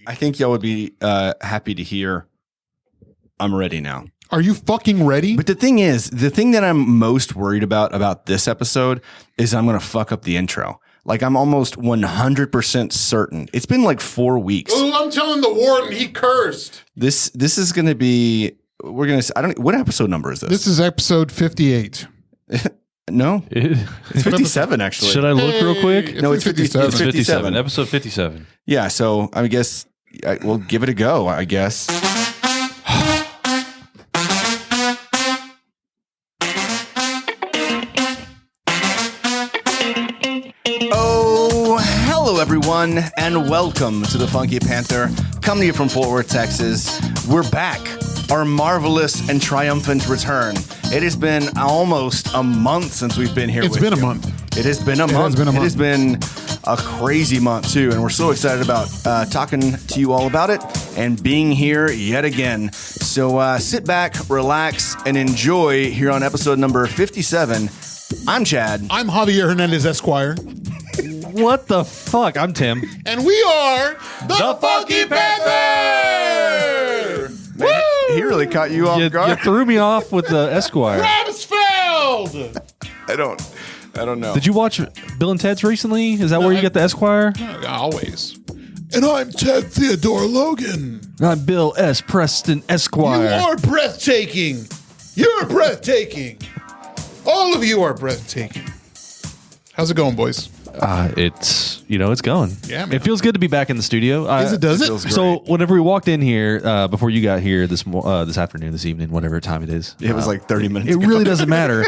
I think y'all would be happy to hear I'm ready now. Are you fucking ready? But the thing that I'm most worried about this episode is I'm going to fuck up the intro. Like, I'm almost 100% certain. It's been like 4 weeks. Oh, I'm telling the warden he cursed. This is going to be, what episode number is this? This is episode 58. No, it's 57 actually. Should I look real quick? No, it's 57. It's 57. Episode 57. Yeah, so I guess we'll give it a go, I guess. Oh, hello everyone, and welcome to the Funky Panther, coming to you from Fort Worth, Texas. We're back. Our marvelous and triumphant return. It has been almost a month since we've been here. It's been a month. It has been a month. It has been a crazy month too, and we're so excited about talking to you all about it and being here yet again. So sit back, relax, and enjoy here on episode number 57. I'm Chad. I'm Javier Hernandez, Esquire. What the fuck? I'm Tim. And we are the Funky Panther! Man, he really caught you off guard. You threw me off with the Esquire. Ramsfeld! I don't know. Did you watch Bill and Ted's recently? Is that where you got the Esquire? Always. And I'm Ted Theodore Logan. I'm Bill S. Preston Esquire. You are breathtaking. You're breathtaking. All of you are breathtaking. How's it going, boys? It's going. Yeah, man. It feels good to be back in the studio. Does it? So whenever we walked in here, before you got here this afternoon, this evening, whatever time it is. It was like 30 minutes It ago. really doesn't matter.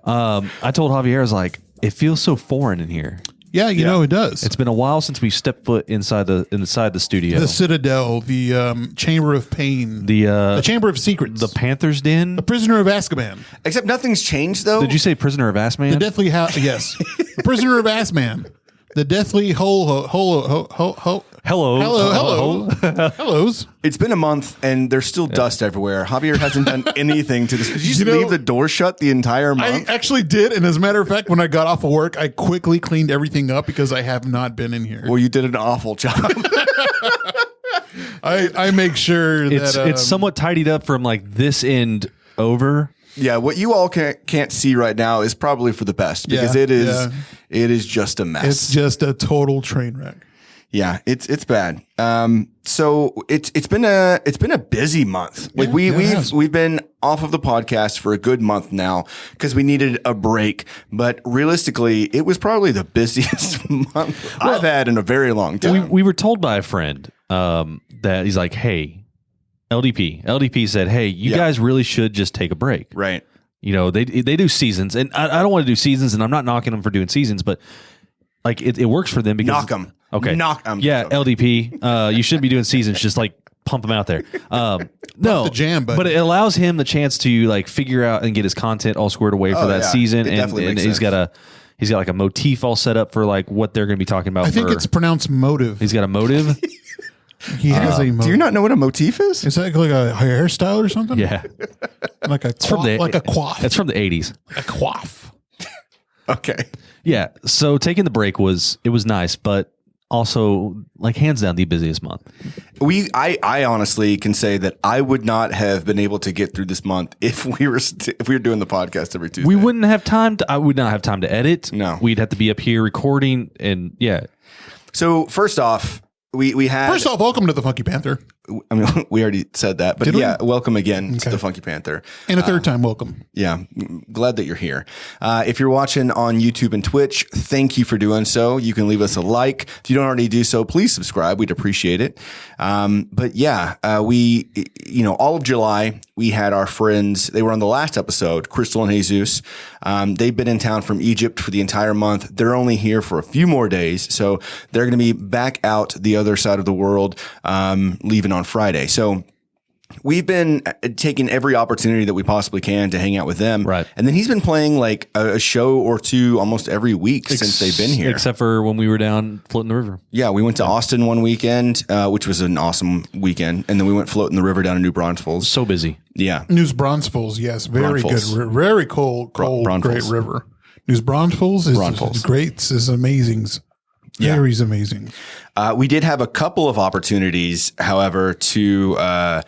I told Javier, I was like, it feels so foreign in here. Yeah, you know it does. It's been a while since we stepped foot inside the studio. The Citadel, the Chamber of Pain, The Chamber of Secrets, the Panther's Den. the Prisoner of Azkaban, Except nothing's changed though. Did you say Prisoner of Ass Man? the Deathly yes, the Prisoner of Assman, the Deathly hellos. It's been a month and there's still dust everywhere. Javier hasn't done anything to this. Did you just leave the door shut the entire I month? actually did, and as a matter of fact, when I got off of work, I quickly cleaned everything up because I have not been in here. Well, you did an awful job. I make sure that it's somewhat tidied up from like this end over. Yeah, what you all can't see right now is probably for the best because it is just a mess. It's just a total train wreck. Yeah, it's bad. So it's been a busy month. Like we've been off of the podcast for a good month now because we needed a break. But realistically, it was probably the busiest month I've had in a very long time. We were told by a friend that he's like, hey, LDP said, hey, you guys really should just take a break. Right. They do seasons, and I don't want to do seasons, and I'm not knocking them for doing seasons, but like it works for them because Knock them. Okay. Knock them. Yeah, LDP. You shouldn't be doing seasons. Just like pump them out there. No, the jam, but it allows him the chance to like figure out and get his content all squared away for that season, and he's got like a motif all set up for like what they're going to be talking about. I think it's pronounced motive. He's got a motive. He has a motive. Do you not know what a motif is? Is that like a hairstyle or something? Yeah, like a coif. It's from the 80s. A coif. Okay. Yeah. So taking the break was nice, but also like hands down the busiest month. I honestly can say that I would not have been able to get through this month if we were doing the podcast every Tuesday. We wouldn't have time I would not have time to edit. No. We'd have to be up here recording and yeah. So first off, we had... First off, welcome to the Funky Panther. I mean, we already said that, but welcome again to the Funky Panther. And a third time welcome. Yeah, glad that you're here. If you're watching on YouTube and Twitch, thank you for doing so. You can leave us a like. If you don't already do so, please subscribe. We'd appreciate it. But yeah, all of July, we had our friends. They were on the last episode, Crystal and Jesus. They've been in town from Egypt for the entire month. They're only here for a few more days. So they're going to be back out the other side of the world, leaving on Friday. So we've been taking every opportunity that we possibly can to hang out with them. Right. And then he's been playing like a show or two almost every week since they've been here. Except for when we were down floating the river. Yeah, we went to Austin one weekend, which was an awesome weekend. And then we went floating the river down to New Braunfels. So busy. Yeah. New Braunfels, yes. Very Braunfels. good. Very cold, Braunfels. great river. New Braunfels is great. It's amazing. Yeah. Harry's amazing. We did have a couple of opportunities, however, to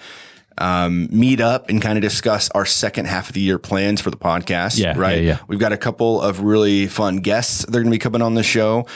meet up and kind of discuss our second half of the year plans for the podcast. Yeah, right. Yeah. We've got a couple of really fun guests. They're going to be coming on the show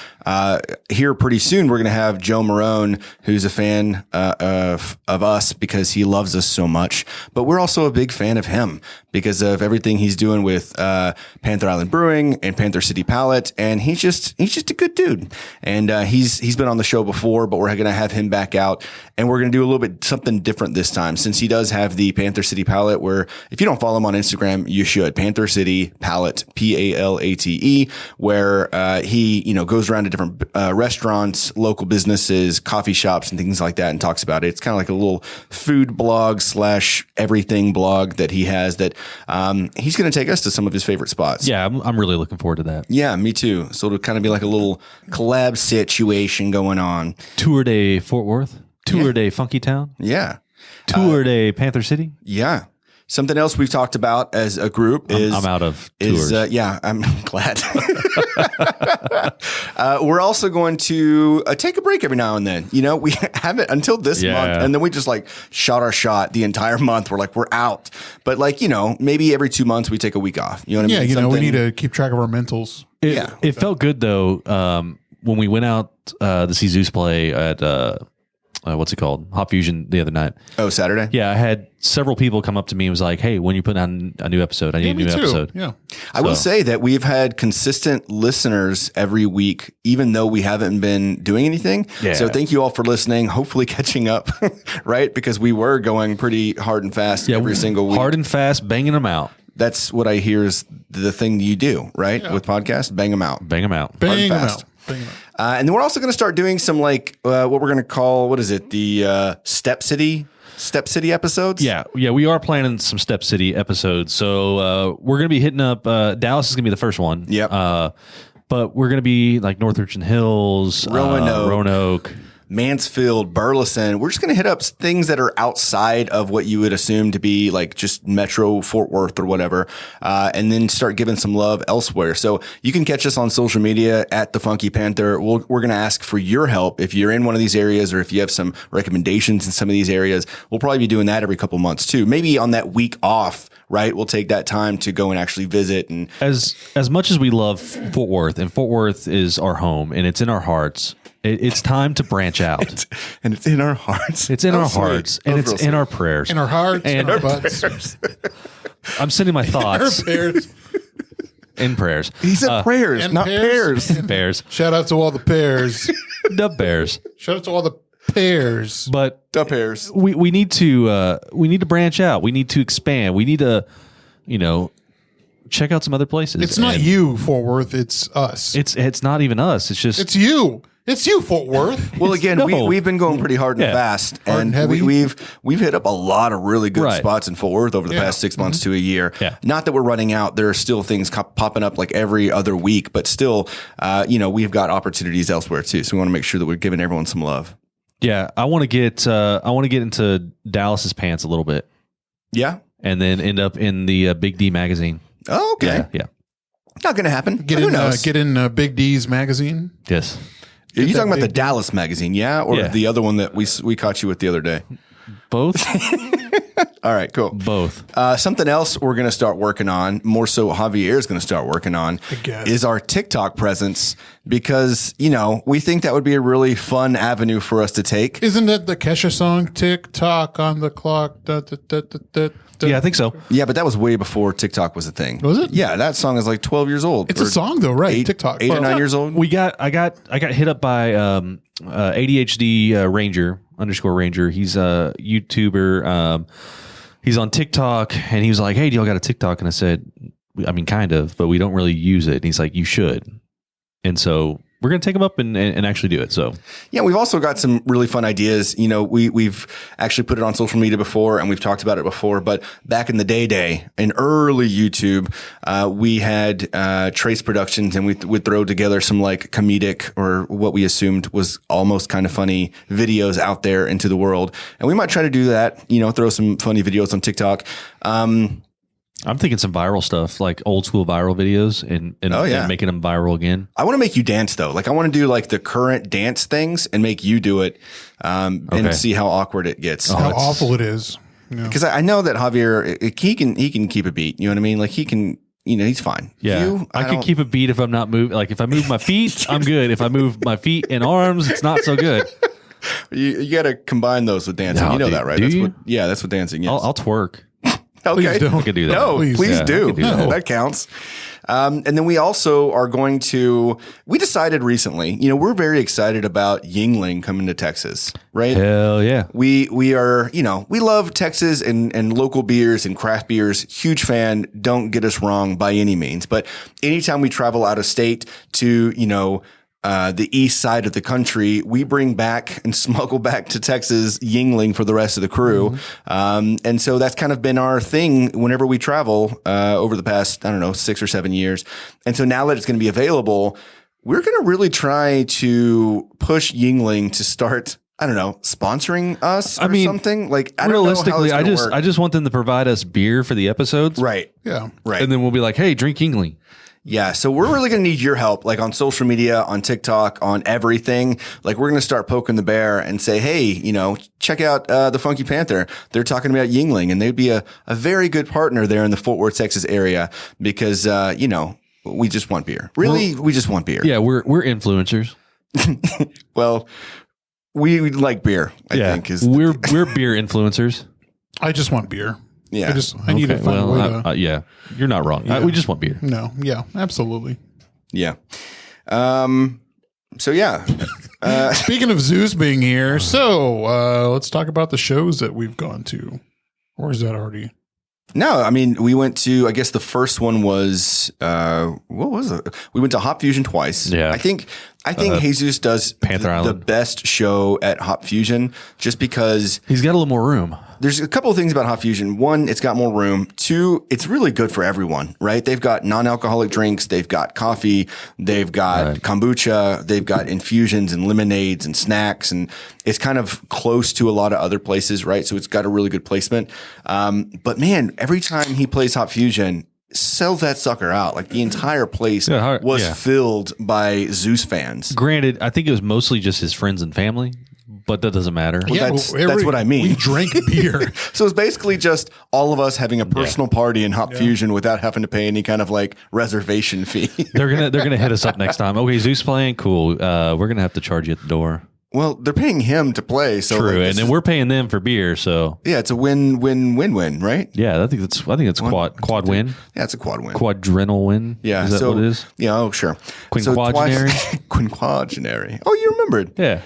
here pretty soon. We're going to have Joe Marone, who's a fan of us because he loves us so much. But we're also a big fan of him because of everything he's doing with Panther Island Brewing and Panther City Palette. And he's just a good dude. And he's been on the show before, but we're going to have him back out. And we're going to do a little bit something different this time, since he does have the Panther City Palette, where if you don't follow him on Instagram, you should. Panther City Palette, Palate, where he goes around to different restaurants, local businesses, coffee shops, and things like that, and talks about it. It's kind of like a little food blog / everything blog that he has that he's going to take us to some of his favorite spots. Yeah, I'm really looking forward to that. Yeah, me too. So it'll kind of be like a little collab situation going on. Tour day Fort Worth. Tour day Funky Town. Yeah. Tour day Panther City. Yeah. Something else we've talked about as a group is I'm out of tours. I'm glad. We're also going to take a break every now and then. We haven't until this month, and then we just shot our shot the entire month. We're we're out, but maybe every 2 months we take a week off. You know what I mean? Yeah, we need to keep track of our mentals. It felt good though when we went out to see Zeus play at what's it called? Hop Fusion the other night. Oh, Saturday? Yeah, I had several people come up to me and was like, "Hey, when you put on a new episode? I need a new episode." Yeah. I will say that we've had consistent listeners every week, even though we haven't been doing anything. Yeah. So thank you all for listening. Hopefully catching up, right? Because we were going pretty hard and fast every single week. Hard and fast, banging them out. That's what I hear is the thing you do, right? Yeah. With podcasts, bang them out. Bang them out. Bang them out. Bang them out. And then we're also going to start doing some what we're going to call, the Step City episodes. Yeah, we are planning some Step City episodes. So we're going to be hitting up, Dallas is going to be the first one. Yep. But we're going to be North Richland Hills, Roanoke, Mansfield, Burleson. We're just going to hit up things that are outside of what you would assume to be just Metro Fort Worth or whatever, and then start giving some love elsewhere. So you can catch us on social media at the Funky Panther. We're going to ask for your help if you're in one of these areas, or if you have some recommendations in some of these areas. We'll probably be doing that every couple months too. Maybe on that week off, right? We'll take that time to go and actually visit. And as much as we love Fort Worth, and Fort Worth is our home and it's in our hearts, it's time to branch out. And it's in our hearts. It's in our hearts, and it's in our prayers. In our hearts, and our butts. I'm sending my thoughts. In prayers. He said prayers, not pears. Bears. Shout out to all the pears. The Bears. Shout out to all the pears. But the pears. We need to branch out. We need to expand. We need to, check out some other places. It's not you, Fort Worth. It's us. It's not even us. It's just it's you. It's you, Fort Worth. Well, again, we've been going pretty hard and fast, and we've hit up a lot of really good spots in Fort Worth over the past 6 months to a year. Yeah. Not that we're running out; there are still things popping up every other week, but still, we've got opportunities elsewhere too. So we want to make sure that we're giving everyone some love. Yeah, I want to get into Dallas's pants a little bit. Yeah, and then end up in the Big D magazine. Oh, okay. Yeah. Not going to happen. Get in Big D's magazine. Yes. Are you talking about the Dallas magazine, or the other one that we caught you with the other day? Both. All right, cool. Both. Something else we're going to start working on, more so Javier is going to start working on, is our TikTok presence, because, we think that would be a really fun avenue for us to take. Isn't that the Kesha song, Tick Tock on the clock? Yeah, I think so. Yeah, but that was way before TikTok was a thing. Was it? Yeah, that song is 12 years old. It's a song though, right? TikTok. 8 or 9 years old. I got hit up by ADHD Ranger _Ranger. He's a YouTuber. He's on TikTok, and he was like, "Hey, do y'all got a TikTok?" And I said, "I mean, kind of, but we don't really use it." And he's like, "You should." And so we're going to take him up and actually do it. So yeah, we've also got some really fun ideas. We've actually put it on social media before, and we've talked about it before, but back in the day in early YouTube, we had Trace Productions, and we would throw together some comedic, or what we assumed was almost kind of funny videos out there into the world. And we might try to do that, throw some funny videos on TikTok. I'm thinking some viral stuff, like old school viral videos and making them viral again. I want to make you dance though. Like I want to do like the current dance things and make you do it and see how awkward it gets. How awful it is. Because I know that Javier, he can keep a beat. You know what I mean? Like he can, he's fine. Yeah. I can keep a beat if I'm not moving. Like if I move my feet, I'm good. If I move my feet and arms, it's not so good. You got to combine those with dancing. No, you know that, right? That's what dancing is. I'll twerk. Okay. I can do that. No, please do. that. That counts. And then we also are going to, we decided recently, we're very excited about Yingling coming to Texas, right? Hell yeah. We are, we love Texas and local beers and craft beers. Huge fan. Don't get us wrong by any means. But anytime we travel out of state to, the east side of the country, we bring back and smuggle back to Texas Yingling for the rest of the crew. And so that's kind of been our thing whenever we travel over the past, 6 or 7 years. And so now that it's going to be available, we're going to really try to push Yingling to start, sponsoring us or something. Like, realistically, I don't know how this is gonna work. I just want them to provide us beer for the episodes. Right. Yeah. Right. And then we'll be like, hey, drink Yingling. Yeah, so we're really going to need your help, like on social media, on TikTok, on everything. Like we're going to start poking the bear and say, hey, check out the Funky Panther. They're talking about Yingling, and they'd be a very good partner there in the Fort Worth, Texas area because, we just want beer. Really, we just want beer. Yeah, we're influencers. Well, we like beer, I think. We're beer influencers. I just want beer. Yeah. I need to find a way to. Yeah, you're not wrong. Yeah. We just want beer. No. Yeah, absolutely. Yeah. So yeah. Speaking of Zeus being here, so let's talk about the shows that we've gone to. Or is that already? No, I mean, we went to, I guess the first one was, what was it? We went to Hop Fusion twice. Yeah. I think Jesus does Panther the Island. best show at Hop Fusion just because He's got a little more room. there's a couple of things about Hop Fusion. One, it's got more room. Two, it's really good for everyone, right? They've got non-alcoholic drinks. They've got coffee. They've got kombucha. They've got infusions and lemonades and snacks. And it's kind of close to a lot of other places, right? So it's got a really good placement. But man, every time he plays Hop Fusion, sells that sucker out. Like the entire place was filled by Zeus fans. Granted, I think it was mostly just his friends and family, but that doesn't matter. Well, that's what I mean. We drank beer. So it's basically just all of us having a personal party in Hop Fusion without having to pay any kind of like reservation fee. They're gonna hit us up next time. Okay, Zeus playing, cool. We're gonna have to charge you at the door. Well, they're paying him to play, so True, like, and then we're paying them for beer. So yeah, it's a win-win-win-win, right? yeah, I think that's quad win, Yeah, it's a quad win. quadrenal win. Yeah, is that so, what it is? Yeah, oh sure. Quinquagenary? Quinquagenary. Oh, you remembered. Yeah.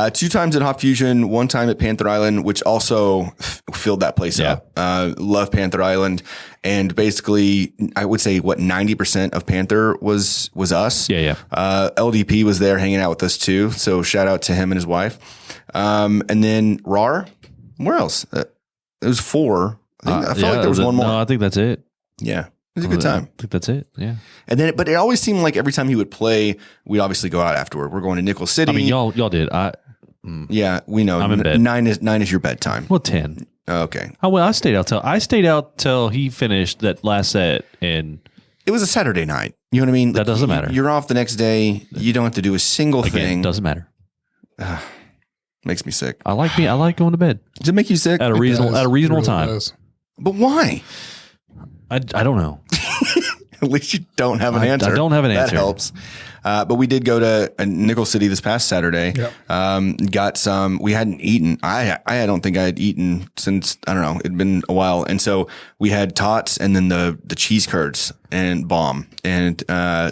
2 times at Hop Fusion, 1 time at Panther Island, which also filled that place up. Love Panther Island. And basically, I would say 90% of Panther was us. Yeah. LDP was there hanging out with us too. So shout out to him and his wife. And then RAR, where else? It was 4. I felt like there was one more. No, I think that's it. Yeah. It was a good time. I think that's it. Yeah. And then, but it always seemed like every time he would play, we'd obviously go out afterward. We're going to Nickel City. I mean, y'all did. Yeah, we know. I'm in bed. 9 is your bedtime. Well, 10. Okay. Oh well, I stayed out till he finished that last set, and It was a Saturday night. You know what I mean? That doesn't matter. You're off the next day. You don't have to do a single again, thing. doesn't matter. Makes me sick. I like going to bed Does it make you sick? at a reasonable time. But why? I don't know. At least you don't have an answer. I don't have an answer. That helps. But we did go to Nickel City this past Saturday. Yep. Got some. We hadn't eaten. I don't think I had eaten since, I don't know, it'd been a while. And so we had tots and then the cheese curds and bomb. And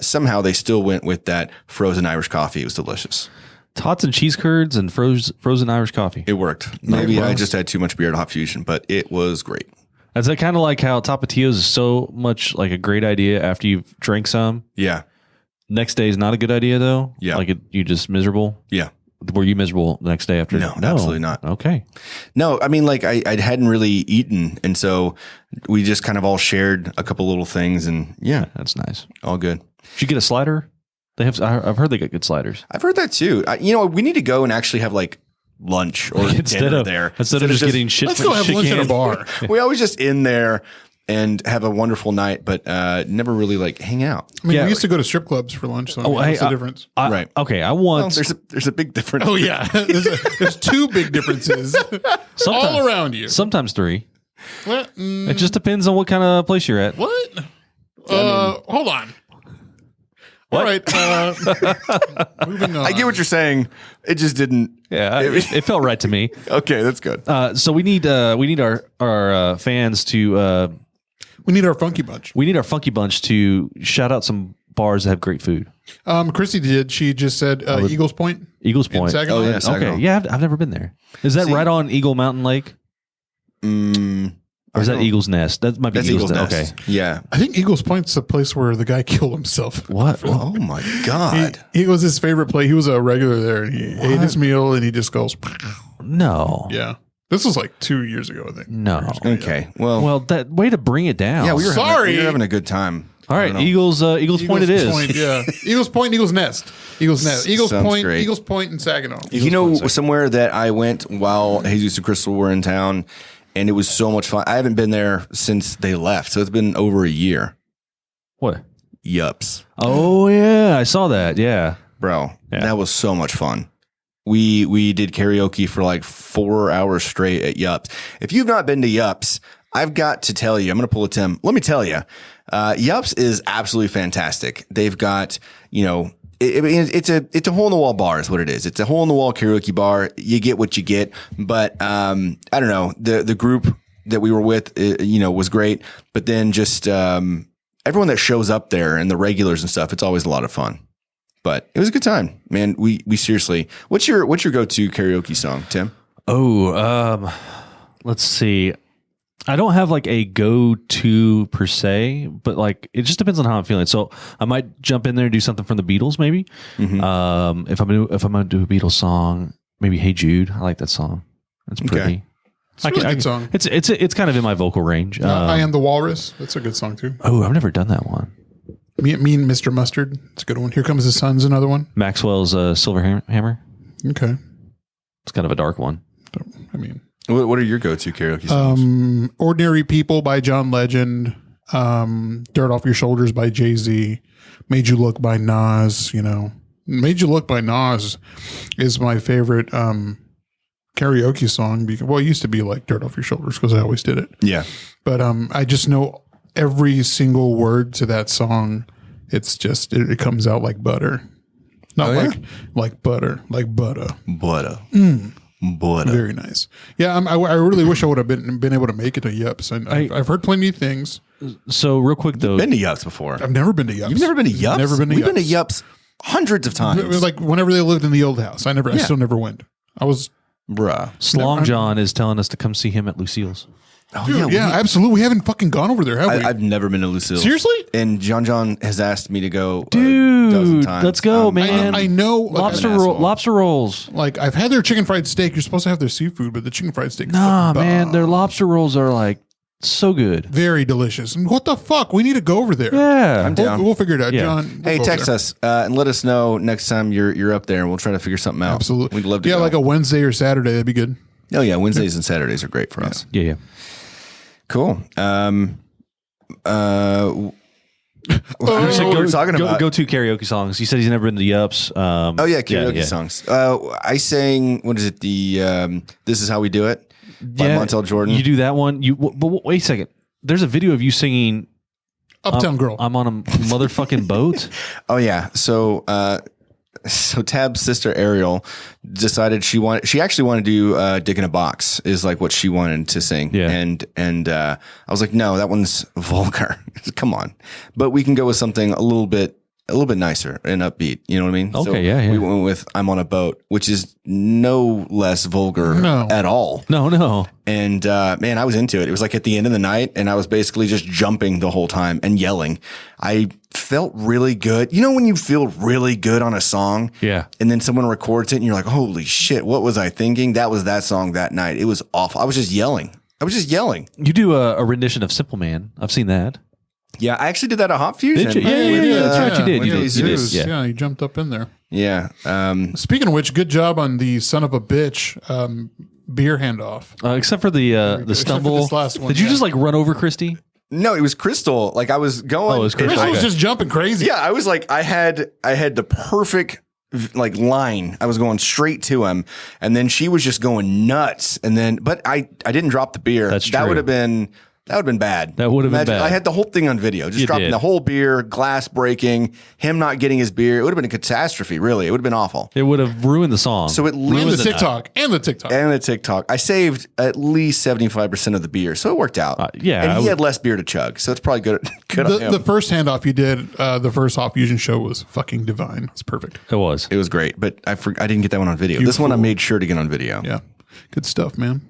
somehow they still went with that frozen Irish coffee. It was delicious. Tots and cheese curds and frozen Irish coffee. It worked. Maybe I just had too much beer at Hop Fusion, but it was great. Is that kind of like how Tapatios is so much like a great idea after you've drank some? Yeah. Next day is not a good idea though? Yeah. Like you just miserable? Yeah. Were you miserable the next day after? No, absolutely not. Okay. No, I mean, like I hadn't really eaten. And so we just kind of all shared a couple little things and yeah, That's nice. all good. Did you get a slider? They have. I've heard they got good sliders. I've heard that too. We need to go and actually have like lunch or Instead dinner of there. instead of just getting shit. Let's go have lunch at a canned. bar. We always just in there and have a wonderful night, but never really like hang out. I mean, Yeah. we used to go to strip clubs for lunch. So what's the difference? Right. Okay, I Well, want there's a big difference. Oh yeah, there's two big differences all around you. sometimes 3. What? It just depends on what kind of place you're at. What? Hold on. All right. Moving on. I get what you're saying. It just didn't. Yeah, it felt right to me. Okay, that's good. So we need our fans to We need our funky bunch. we need our funky bunch to shout out some bars that have great food. Chrissy did. She just said Eagles Point. Eagles Point. Saginaw? Oh, yeah, Saginaw. Okay, yeah, I've never been there. Is that right on Eagle Mountain Lake? Or is that Eagle's Nest? That might be That's Eagle's, Eagle's Nest. Nest. Yeah. I think Eagles Point's the place where the guy killed himself. What? Oh my God. He was his favorite place. He was a regular there. And he ate his meal and he just goes, No. yeah. This was like 2 years ago, I think. No. Okay. Well, Well, that way to bring it down. yeah, we were sorry. having a good time. All right, Eagles Point it is. Point, yeah. Eagles Point, Eagles Nest. Eagles Nest. Eagles Sounds Point, great. Eagles Point, and Saginaw. You know, somewhere that I went while Jesus and Crystal were in town, and it was so much fun. I haven't been there since they left, so it's been over a year. What? Yups. Oh yeah, I saw that. Yeah. Bro, Yeah. that was so much fun. We did karaoke for like 4 hours straight at Yups. If you've not been to Yups, I've got to tell you, I'm going to pull a Tim. Let me tell you, Yups is absolutely fantastic. They've got, you know, it's a hole in the wall bar is what it is. It's a hole in the wall karaoke bar. You get what you get, but I don't know. The group that we were with, you know, was great, but then just everyone that shows up there and the regulars and stuff, it's always a lot of fun. But it was a good time, man. We seriously. What's your go-to karaoke song, Tim? Oh, let's see. I don't have like a go-to per se, but like it just depends on how I'm feeling. So I might jump in there and do something from the Beatles, maybe. Mm-hmm. If I'm gonna do a Beatles song, maybe "Hey Jude." I like that song. It's pretty. Okay. It's a really good song. It's kind of in my vocal range. I Am the Walrus. That's a good song, too. Oh, I've never done that one. Me and Mr. Mustard. It's a good one. Here Comes the Sun's another one. Maxwell's Silver Hammer. Okay. It's kind of a dark one. I mean, What are your go-to karaoke songs? Ordinary People by John Legend. Dirt Off Your Shoulders by Jay-Z. Made You Look by Nas. You know, Made You Look by Nas is my favorite karaoke song. Because, well, it used to be like Dirt Off Your Shoulders because I always did it. Yeah. But I just know every single word to that song. It's just it comes out like butter, not like butter, like butter. Butter. Butter. Very nice. Yeah, I really wish I would have been able to make it to Yups. And I've heard plenty of things. So real quick though, Been to Yups before. I've never been to Yups. You've never been to Yups? Never been to We've Yups. been to Yups hundreds of times. It was like whenever they lived in the old house. I still never went. I was. Bruh. Slong John is telling us to come see him at Lucille's. Oh, Dude, yeah, absolutely. We haven't fucking gone over there, have we? I've never been to Lucille's. Seriously? And John has asked me to go Dude, a dozen times. let's go, man. I know. Lobster an asshole. lobster rolls. Like I've had their chicken fried steak. You're supposed to have their seafood, but the chicken fried steak. Is Nah, fucking man, their lobster rolls are like so good. very delicious. And what the fuck? We need to go over there. Yeah. I'm down. We'll figure it out, Yeah. John. Hey, text us and let us know next time you're up there, and we'll try to figure something out. Absolutely. We'd love to Yeah, go. like a Wednesday or Saturday. That'd be good. Oh, yeah. Wednesdays and Saturdays are great for us. Yeah. Cool. You What said were we talking about? Go to karaoke songs. You said he's never been to Yups. Oh, yeah, karaoke songs. I sang, what is it? The This Is How We Do It by Montel Jordan. You do that one. But wait a second. There's a video of you singing Uptown Girl. I'm on a motherfucking boat. Oh, yeah. So Tab's sister Ariel decided she actually wanted to do Dick in a Box is like what she wanted to sing. Yeah. And I was like, no, that one's vulgar. Come on. But we can go with something a little bit nicer and upbeat. You know what I mean? Okay, so yeah. We went with I'm on a Boat, which is no less vulgar at all. No. And man, I was into it. It was like at the end of the night, and I was basically just jumping the whole time and yelling. I felt really good. You know when you feel really good on a song? Yeah. And then someone records it, and you're like, holy shit, what was I thinking? That was that song that night. It was awful. I was just yelling. You do a rendition of Simple Man. I've seen that. Yeah, I actually did that at Hot Fusion. Did you? Yeah, that's right. You did. You did. Jesus. Yeah. Yeah, you jumped up in there. Yeah. Speaking of which, good job on the son of a bitch beer handoff. Except for the Except for stumble. this last one, Did you yeah. just like run over Christy? No, it was Crystal. Like I was going. Oh, it was Crystal. Crystal was just jumping crazy. Yeah, I was like, I had the perfect like line. I was going straight to him, and then she was just going nuts. And then, but I didn't drop the beer. That's That true. would have been bad. That would have been bad. I had the whole thing on video, just You dropping did. the whole beer, glass breaking, him not getting his beer. It would have been a catastrophe. Really, it would have been awful. It would have ruined the song. So it And leaves the TikTok. And the TikTok. I saved at least 75% of the beer, so it worked out. yeah, and I he would- had less beer to chug, so it's probably good. Good on him. The first handoff you did, the first Off Fusion show was fucking divine. It's perfect. It was. It was great, but I didn't get that one on video. This one I made sure to get on video. Yeah. Good stuff, man.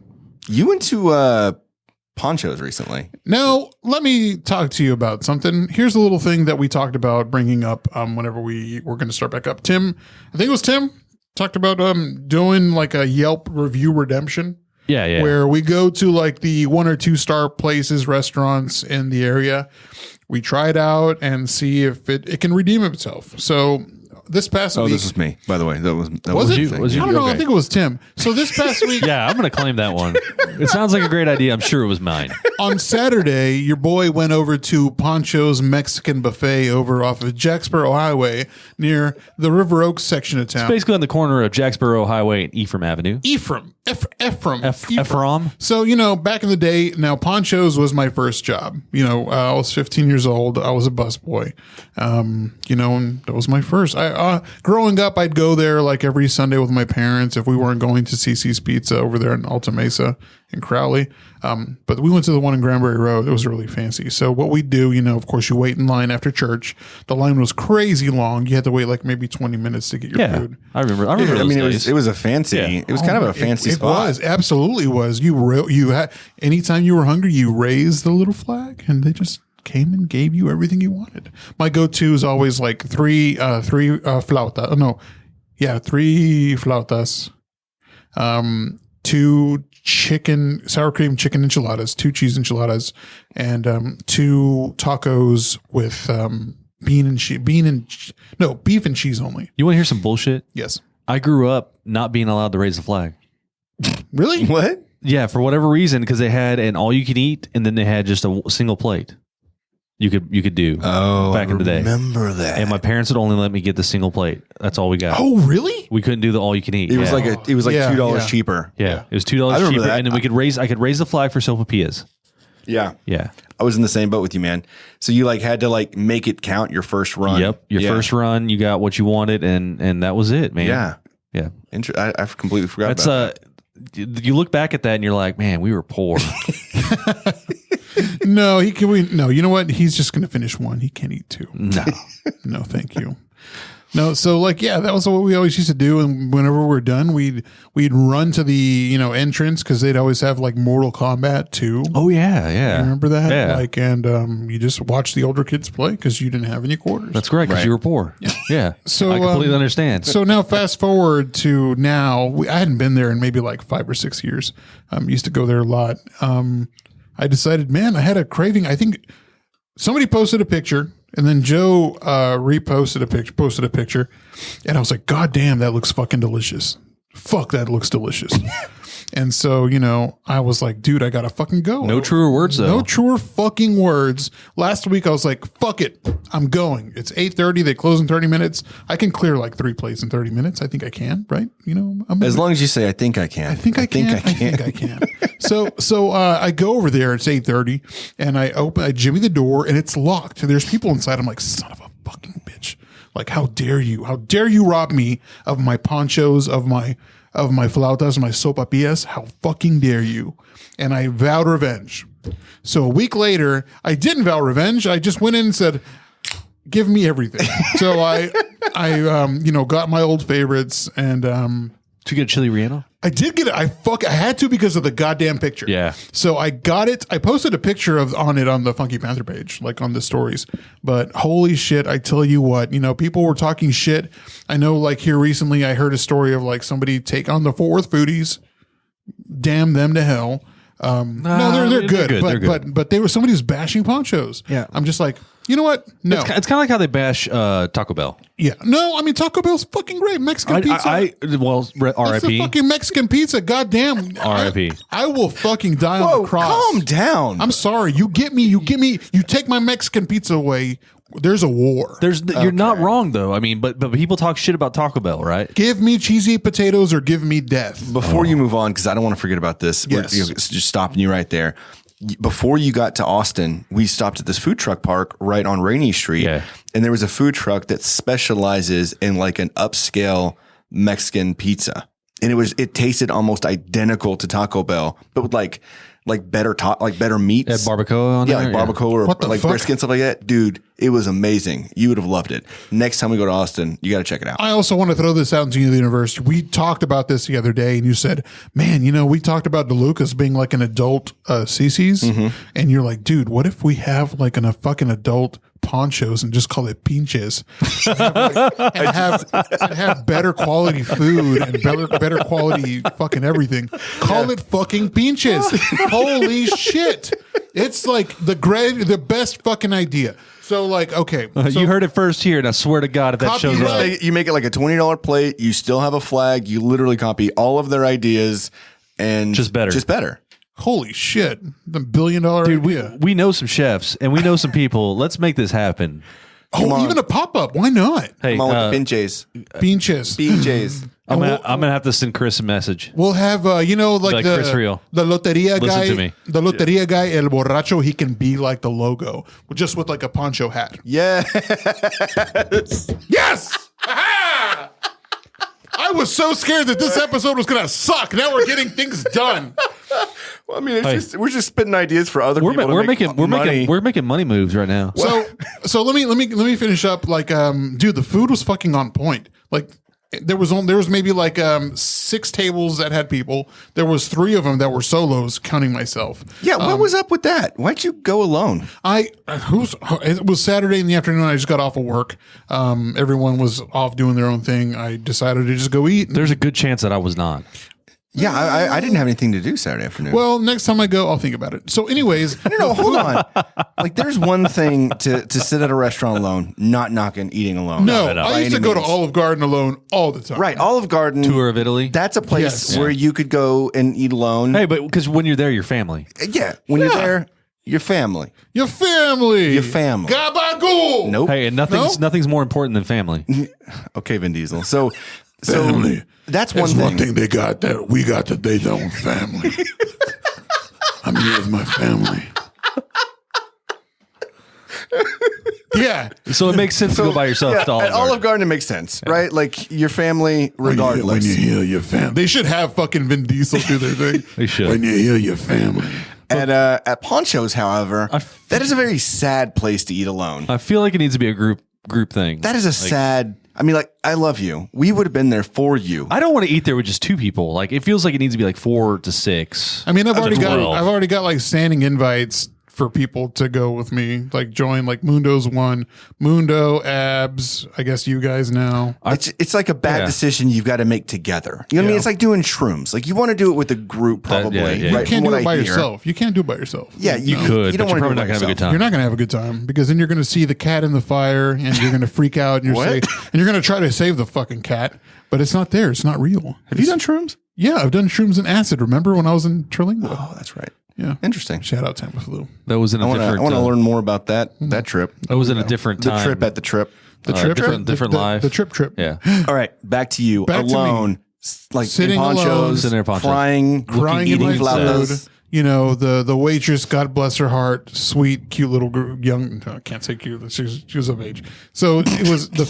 You went to ponchos recently. Now, let me talk to you about something. Here's a little thing that we talked about bringing up whenever we were going to start back up. Tim, I think it was Tim, talked about doing like a Yelp review redemption. Yeah. Where we go to like the 1 or 2 star places, restaurants in the area. We try it out and see if it can redeem itself. So this past week. This was me, by the way. That was Was it? the thing. Was you? I don't know. I Okay. think it was Tim. So this past week. Yeah, I'm going to claim that one. It sounds like a great idea. I'm sure it was mine. On Saturday, your boy went over to Poncho's Mexican Buffet over off of Jacksboro Highway near the River Oaks section of town. Basically on the corner of Jacksboro Highway and Ephraim Avenue. Ephraim. Ephraim? So, back in the day, now Poncho's was my first job. I was 15 years old. I was a busboy. And that was my first. Growing up, I'd go there like every Sunday with my parents if we weren't going to CC's Pizza over there in Alta Mesa in Crowley. But we went to the one in Granbury Road. It was really fancy. So what we do, of course, you wait in line after church. The line was crazy long. You had to wait like maybe 20 minutes to get your Yeah. food. I remember I those mean, days. it was a fancy. Yeah. It was kind of a fancy It spot. was, absolutely was. You had, anytime you were hungry, you raised the little flag and they just came and gave you everything you wanted. My go-to is always like three flautas. Oh, no. Yeah, 3 flautas. 2 sour cream chicken enchiladas, 2 cheese enchiladas, and 2 tacos with beef and cheese only. You want to hear some bullshit? Yes. I grew up not being allowed to raise the flag. Really? What? Yeah, for whatever reason, because they had an all you can eat and then they had just a single plate. You could do back in the day. Remember that? And my parents would only let me get the single plate. That's all we got. Oh, really? We couldn't do the all you can eat. It was Yeah. like Yeah, $2 yeah. cheaper. Yeah, it was $2 I remember cheaper, that. and then I could raise the flag for sopapillas. Yeah. Yeah. I was in the same boat with you, man. So you had to make it count your first run. Yep. Your first run, you got what you wanted, and that was it, man. Yeah. Yeah. I completely forgot That's about you look back at that and you're like, man, we were poor. No, you know what? He's just going to finish 1. He can't eat 2. No. No, thank you. No, so that was what we always used to do. And whenever we're done, we'd run to the, entrance because they'd always have like Mortal Kombat 2. Oh yeah, yeah. Remember that? Yeah. And you just watch the older kids play because you didn't have any quarters. That's correct, because Right. you were poor. Yeah. So, I completely understand. So now fast forward to now, I hadn't been there in maybe like 5 or 6 years. Used to go there a lot. I decided, man, I had a craving. I think somebody posted a picture and then Joe posted a picture. And I was like, God damn, that looks fucking delicious. Fuck, that looks delicious. And so, I was like, dude, I gotta fucking go. No truer words though. No truer fucking words. Last week I was like, fuck it. I'm going. It's 8:30. They close in 30 minutes. I can clear like 3 plates in 30 minutes. I think I can, right? as long as you say, I think I can. I think I can. So I go over there. It's 8:30 and I jimmy the door and it's locked. There's people inside. I'm like, son of a fucking bitch. Like, how dare you? How dare you rob me of my ponchos, of my flautas, my sopapillas? How fucking dare you? And I vowed revenge. So a week later, I didn't vow revenge. I just went in and said, give me everything. So I got my old favorites and, Did you get a chili relleno? I did get it. I had to because of the goddamn picture. Yeah. So I got it. I posted a picture on the Funky Panther page, like on the stories. But holy shit, I tell you what, people were talking shit. I know, like here recently, I heard a story of like somebody take on the Fort Worth foodies, damn them to hell. No, they're good. They're good. But they were somebody who's bashing ponchos. Yeah. I'm just like, you know what? No. It's kind of like how they bash Taco Bell. Yeah. No, I mean, Taco Bell's fucking great. Mexican pizza. Well, That's the R.I.P. fucking Mexican pizza. Goddamn. R.I.P. I will fucking die on Whoa, the cross. calm down. I'm sorry. You take my Mexican pizza away. There's a war. You're not wrong though. I mean, but people talk shit about Taco Bell, right? Give me cheesy potatoes or give me death. Before you move on, because I don't want to forget about this, Yes. we're just stopping you right there. Before you got to Austin, we stopped at this food truck park right on Rainey Street, and there was a food truck that specializes in like an upscale Mexican pizza, and it tasted almost identical to Taco Bell, but with like better meats. Had barbacoa on there? Like barbacoa or What the like fuck? brisket and stuff like that. Dude, it was amazing. You would have loved it. Next time we go to Austin, you got to check it out. I also want to throw this out into the universe. We talked about this the other day, and you said, man, we talked about DeLucas being like an adult CC's. And you're like, dude, what if we have like a fucking adult ponchos and just call it pinches and have better quality food and better quality fucking everything. Call it fucking pinches. Holy shit. It's like the best fucking idea. So like, okay. You heard it first here, and I swear to God, if that shows up. You make it like a $20 plate. You still have a flag. You literally copy all of their ideas and Just better. Holy shit. The $1 billion idea. We know some chefs, and we know some people. Let's make this happen. Even a pop-up. Why not? Hey, Come on with the pinches. Pinches. BJ's. I'm gonna have to send Chris a message. We'll have, like Chris Real. the loteria Listen guy. to me. The loteria guy, El Borracho, he can be like the logo, just with like a poncho hat. Yeah. Yes! Aha! I was so scared that this episode was going to suck. Now we're getting things done. Well, I mean, we're just spitting ideas for other people. We're making money moves right now. So let me finish up. Like, dude, the food was fucking on point. Like, there was maybe like 6 tables that had people. There was 3 of them that were solos, counting myself. Yeah, what was up with that? Why'd you go alone? It was Saturday in the afternoon. I just got off of work. Everyone was off doing their own thing. I decided to just go eat. There's a good chance that I was not. Yeah, I didn't have anything to do Saturday afternoon. Well, next time I go, I'll think about it. So, anyways, no, hold on. Like, there's one thing to sit at a restaurant alone, not knocking eating alone. No, I used to go to Olive Garden alone all the time. Right, Olive Garden. Tour of Italy. That's a place where you could go and eat alone. Hey, but because when you're there, you're family. Yeah, when you're there, your family. Your family. Gabagool. Nope. Hey, and nothing's more important than family. Okay, Vin Diesel. So Family. That's one thing. they got that we got that they don't. Family. I'm here with my family. Yeah. So it makes sense to go by yourself to Olive at Garden. Olive Garden, it makes sense, right? Like your family, regardless. When you hear your family. They should have fucking Vin Diesel do their thing. They should. When you hear your family. At Poncho's, however, that is a very sad place to eat alone. I feel like it needs to be a group thing. That is a sad. I mean, like, I love you. We would have been there for you. I don't want to eat there with just 2 people. Like, it feels like it needs to be like 4 to 6. I mean, I've already 12. got like standing invites for people to go with me, like join. Like Mundo's one, Mundo, Abs. I guess you guys now. It's like a bad decision you've got to make together. You know what I mean? It's like doing shrooms. Like you want to do it with a group, probably. Yeah. Right? You can't do it by yourself. You can't do it by yourself. Yeah, You could. You don't but want you're to probably not going to have a good time. You're not going to have a good time because then you're going to see the cat in the fire and you're going to freak out and and you're going to try to save the fucking cat, but it's not there. It's not real. Have you done shrooms? Yeah, I've done shrooms and acid. Remember when I was in Trilingo? Oh, that's right. Yeah, interesting. Shout out Tampa Flu. That was in a different. I want to learn more about that trip. That was in a different time. The trip at the trip. The trip, different life. The trip. Yeah. All right, back to you. Back to alone, like sitting in ponchos, alone, sitting in ponchos. crying eating in my flautas. food. You know, the waitress, God bless her heart, sweet, cute little young. I can't say cute. She was of age. So it was the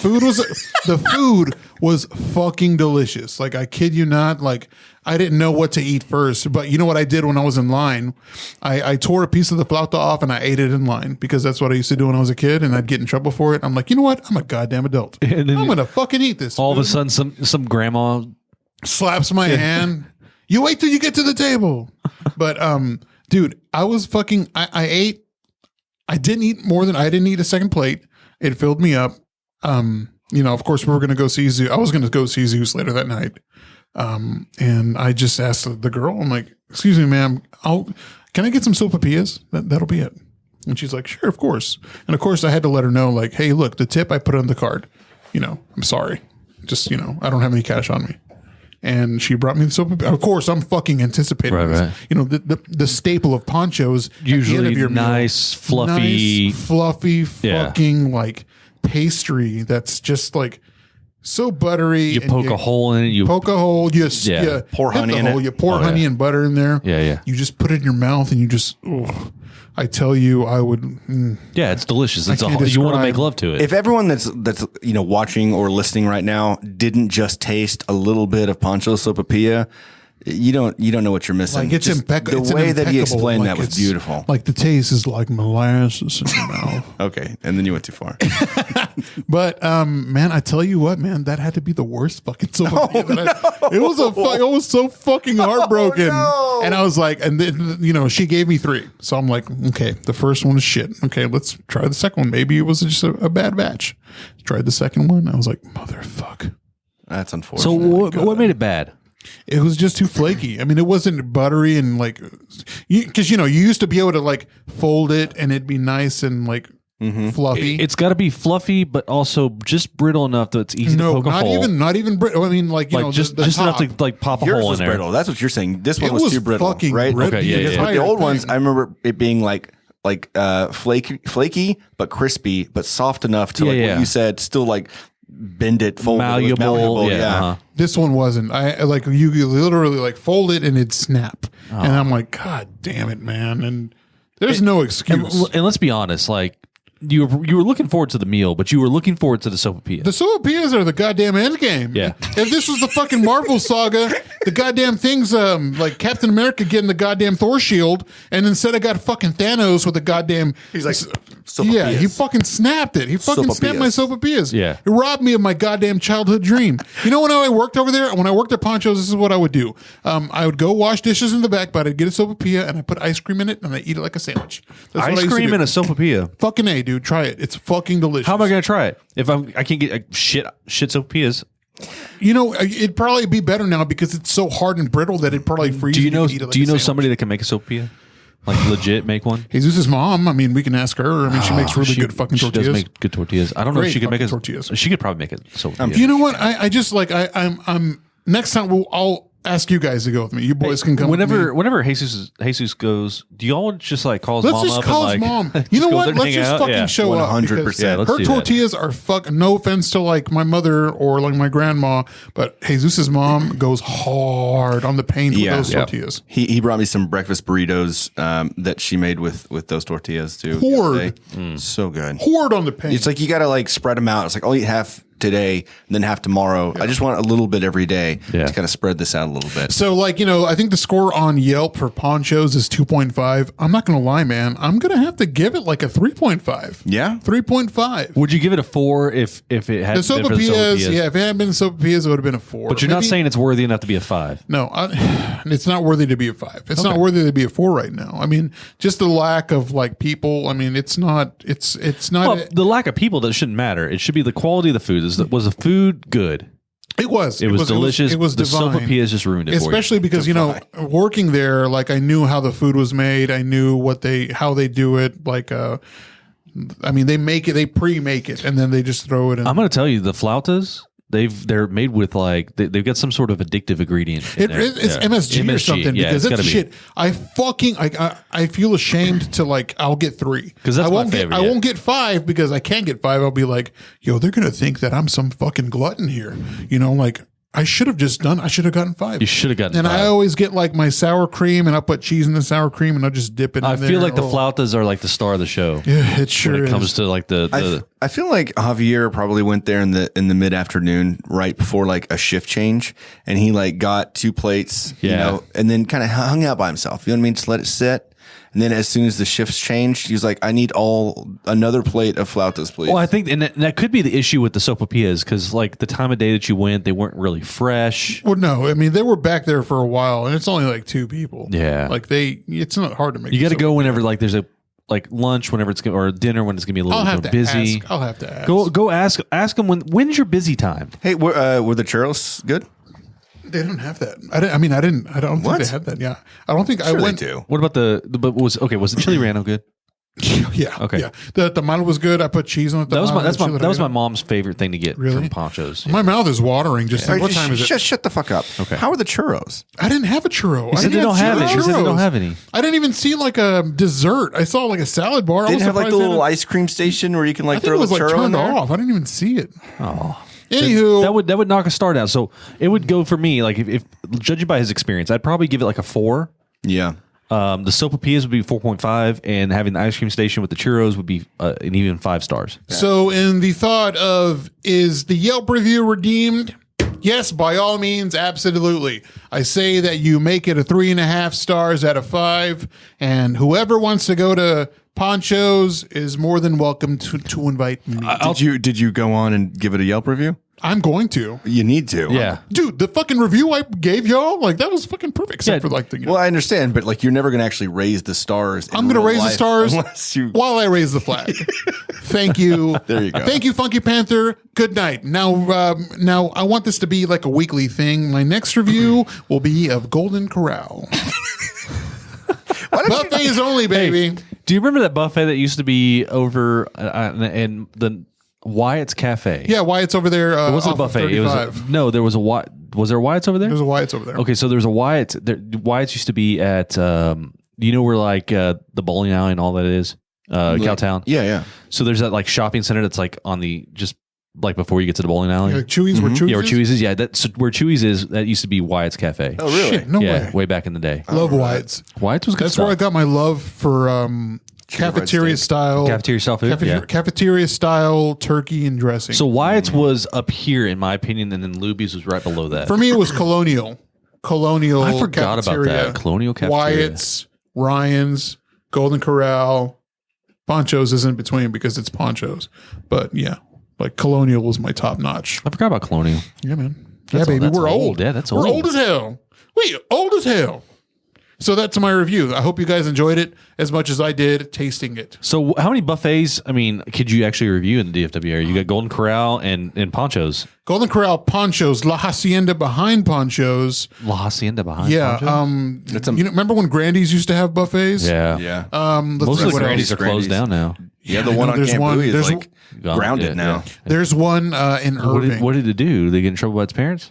food was fucking delicious. Like I kid you not. Like I didn't know what to eat first, but you know what I did when I was in line? I tore a piece of the flauta off and I ate it in line because that's what I used to do when I was a kid, and I'd get in trouble for it. I'm like, you know what? I'm a goddamn adult. I'm gonna fucking eat this. All of a sudden, some grandma slaps my hand. You wait till you get to the table. But dude, I was fucking I ate. I didn't eat a second plate. It filled me up. You know, of course we were gonna go see Zeus. I was gonna go see Zeus later that night. And I just asked the girl, I'm like, excuse me, ma'am, can I get some sopapillas? That'll be it. And she's like, sure, of course. And of course I had to let her know, like, hey, look, the tip I put on the card, I'm sorry. Just, I don't have any cash on me. And she brought me the sopapilla. Of course, I'm fucking anticipating this. Right. The staple of ponchos. Usually at the end of your nice, meal, fluffy. fucking like pastry that's just like so buttery. You poke a hole in it. You poke a hole. You pour honey in it. You pour honey and butter in there. Yeah. You just put it in your mouth and you just, I tell you, I would. Yeah, it's delicious. It's can't you want to describe- make love to it. If everyone that's watching or listening right now didn't just taste a little bit of Pancho Sopapilla, you don't know what you're missing. Like it's impeccable. The way that he explained that was beautiful. Like the taste is like molasses in your mouth. Okay, and then you went too far. But man, I tell you what, man, that had to be the worst fucking sopapilla. It was I was so fucking heartbroken, and I was like, and then she gave me 3, so I'm like, okay, the first one is shit. Okay, let's try the second one. Maybe it was just a bad batch. Tried the second one. I was like, motherfuck. That's unfortunate. So what made it bad? It was just too flaky. I mean, it wasn't buttery and like, because you used to be able to like fold it and it'd be nice and like fluffy. It's got to be fluffy, but also just brittle enough that it's easy to poke a hole. not even brittle. I mean, like just enough to like pop a Yours hole in was there. brittle. That's what you're saying. This one It was was too brittle, fucking right? brittle. Okay, yeah, The yeah. But the entire old ones, thing. I remember it being like flaky but crispy, but soft enough to what you said, still like bend it, fold it, Malleable. Yeah. This one wasn't. I like you literally like fold it and it'd snap, and I'm like, God damn it, man! And there's no excuse. And let's be honest, like you were looking forward to the meal, but you were looking forward to the sopapilla. The sopapillas are the goddamn end game. Yeah. If this was the fucking Marvel saga, the goddamn things like Captain America getting the goddamn Thor shield, and instead I got fucking Thanos with the goddamn. He's like, yeah, he fucking snapped it. He fucking snapped my sopapillas. Yeah. It robbed me of my goddamn childhood dream. You know when I worked over there? When I worked at Poncho's, this is what I would do. I would go wash dishes in the back, but I'd get a sopapilla and I put ice cream in it and I eat it like a sandwich. That's what I Ice used to cream do. and a sopapilla. Fucking A, dude. Try it. It's fucking delicious. How am I going to try it if I can't get shit sopapillas? It'd probably be better now because it's so hard and brittle that it'd probably freeze. Do you and know? could eat it like Do you a know sandwich. somebody that can make a sopapilla? Like legit make one? Jesus' mom. I mean, we can ask her. I mean, she makes really good fucking She tortillas. does make good tortillas. I don't know if Great she can make fucking it. tortillas. She could probably make it. Sopapilla. You know what? I just like I'm next time I'll ask you guys to go with me. You boys can come. with me. Whenever Jesus goes, do y'all just like call his Let's mom just up call and his like mom. just You know go what? there and Let's hang just out? fucking Yeah. show up. 100%. because Yeah, let's her do that. tortillas are no offense to like my mother or like my grandma, but Jesus' mom goes hard on the paint with those tortillas. He brought me some breakfast burritos that she made with those tortillas too. Horde. So good. Hard on the paint. It's like you got to like spread them out. It's like I'll eat half today and then half tomorrow. I just want a little bit every day to kind of spread this out a little bit. So, like, I think the score on Yelp for Ponchos is 2.5. I'm not going to lie, man. I'm going to have to give it like a 3.5. Yeah? 3.5. Would you give it a 4 if it The hadn't been for the sopapillas, sopapillas? if it hadn't been the sopapillas, it would have been a 4. But you're not Maybe- saying it's worthy enough to be a 5. No, it's not worthy to be a 5. It's not worthy to be a 4 right now. I mean, just the lack of like people. I mean, it's not. It's not. Well, the lack of people, that shouldn't matter. It should be the quality of the food. Was the food good? It was. It was delicious. It was the divine. sopapillas just ruined it Especially because working there, like I knew how the food was made. I knew how they do it. Like, I mean, they pre-make it and then they just throw it in. I'm going to tell you, the flautas, they're made with like they've got some sort of addictive ingredient. It's MSG or something because it's that's shit. I feel ashamed to like. I'll get 3 'Cause that's I my won't favorite, I yeah. won't get 5 because I can't get 5. I'll be like, yo, they're gonna think that I'm some fucking glutton here. Like I should have gotten 5. You should have gotten And 5. I always get like my sour cream and I'll put cheese in the sour cream and I'll just dip it. I in there. feel like the flautas are like the star of the show. Yeah, it sure when it is. comes to like the I feel like Javier probably went there in the mid afternoon right before like a shift change, and he like got 2 plates, and then kind of hung out by himself. You know what I mean? Just let it sit. And then as soon as the shifts changed, he was like, I need another plate of flautas, please. Well, I think, and that could be the issue with the sopapillas, because like the time of day that you went, they weren't really fresh. Well, no, I mean they were back there for a while, and it's only like 2 people. Yeah. like it's not hard to make. You got to go whenever like there's a like lunch, whenever it's gonna, or dinner when it's gonna be a little I'll bit have more to busy. ask. I'll have to ask. Go ask them when's your busy time. Hey, were the churros good? They don't have that. I don't think they had that. Yeah. I don't think Sure I went. they do. What about but was the chili rano good? Yeah. Okay. Yeah. The tamale was good. I put cheese on it. That was my mom's favorite thing to get Really? from Ponchos. My mouth is watering. Just All right, what time is it? Shut the fuck up. Okay. How are the churros? I didn't have a churro. He said they don't have it. He said they don't have any. I didn't even see like a dessert. I saw like a salad bar. They I was didn't have like the surprised they little had ice cream station where you can I like think throw it was the like churro in turned there. off. I didn't even see it. Oh. Anywho, That would knock a star down. So it would go for me, like if judging by his experience, I'd probably give it like a 4. Yeah. The sopapillas would be 4.5, and having the ice cream station with the churros would be an even 5 stars. so in the thought of, is the Yelp review redeemed? Yes, by all means, absolutely. I say that you make it a 3.5 stars out of 5, and whoever wants to go to Ponchos is more than welcome to invite me. Did you go on and give it a Yelp review? I'm going to. You need to. Yeah. Dude, the fucking review I gave y'all, like that was fucking perfect. Except Yeah. for like the, Well, I understand, but like you're never going to actually raise the stars. I'm going to raise the stars unless you. while I raise the flag. Thank you. There you go. Thank you, Funky Panther. Good night. Now I want this to be like a weekly thing. My next review will be of Golden Corral. Buffets only, baby. Do you remember that buffet that used to be over in the Wyatt's Cafe? Yeah, Wyatt's over there. It wasn't a off of buffet. It was 35. no. There was a Wyatt. Was there a Wyatt's over there? There's a Wyatt's over there. Okay, so there's a Wyatt's. Wyatt's used to be at you know where like the bowling alley and all that is, Cowtown. Yeah, yeah. So there's that like shopping center that's like on the just like before you get to the bowling alley. Like Chewy's, where Chewy's Yeah, where is? Chewy's is. Yeah, that's where Chewy's is. That used to be Wyatt's Cafe. Oh, really? Shit, no yeah, way. way back in the day. Love Wyatt's. Wyatt's was good That's stuff. where I got my love for cafeteria steak. style. Cafeteria style food. Yeah. Cafeteria style turkey and dressing. So Wyatt's was up here in my opinion, and then Luby's was right below that. for me, it was Colonial. Colonial. I forgot about cafeteria. that. Colonial Cafeteria. Wyatt's, Ryan's, Golden Corral, Ponchos is in between because it's Ponchos. But yeah, like Colonial was my top notch. I forgot about Colonial. Yeah, man. That's yeah, baby. that's We're old. old. Yeah, that's We're old. old as hell. We old as hell. So that's my review. I hope you guys enjoyed it as much as I did tasting it. So how many buffets, I mean, could you actually review in the DFW area? You got Golden Corral and Ponchos. Golden Corral, Ponchos, La Hacienda behind Ponchos. La Hacienda behind Yeah. Ponchos? You know, remember when Grandy's used to have buffets? Yeah. Yeah. Let's Most see of the what Grandy's else. are closed down now. Yeah, the one on there's Camp one- Bowie is there's like Gone. grounded Yeah, now. There's one in Irving. What did it do? They get in trouble by its parents?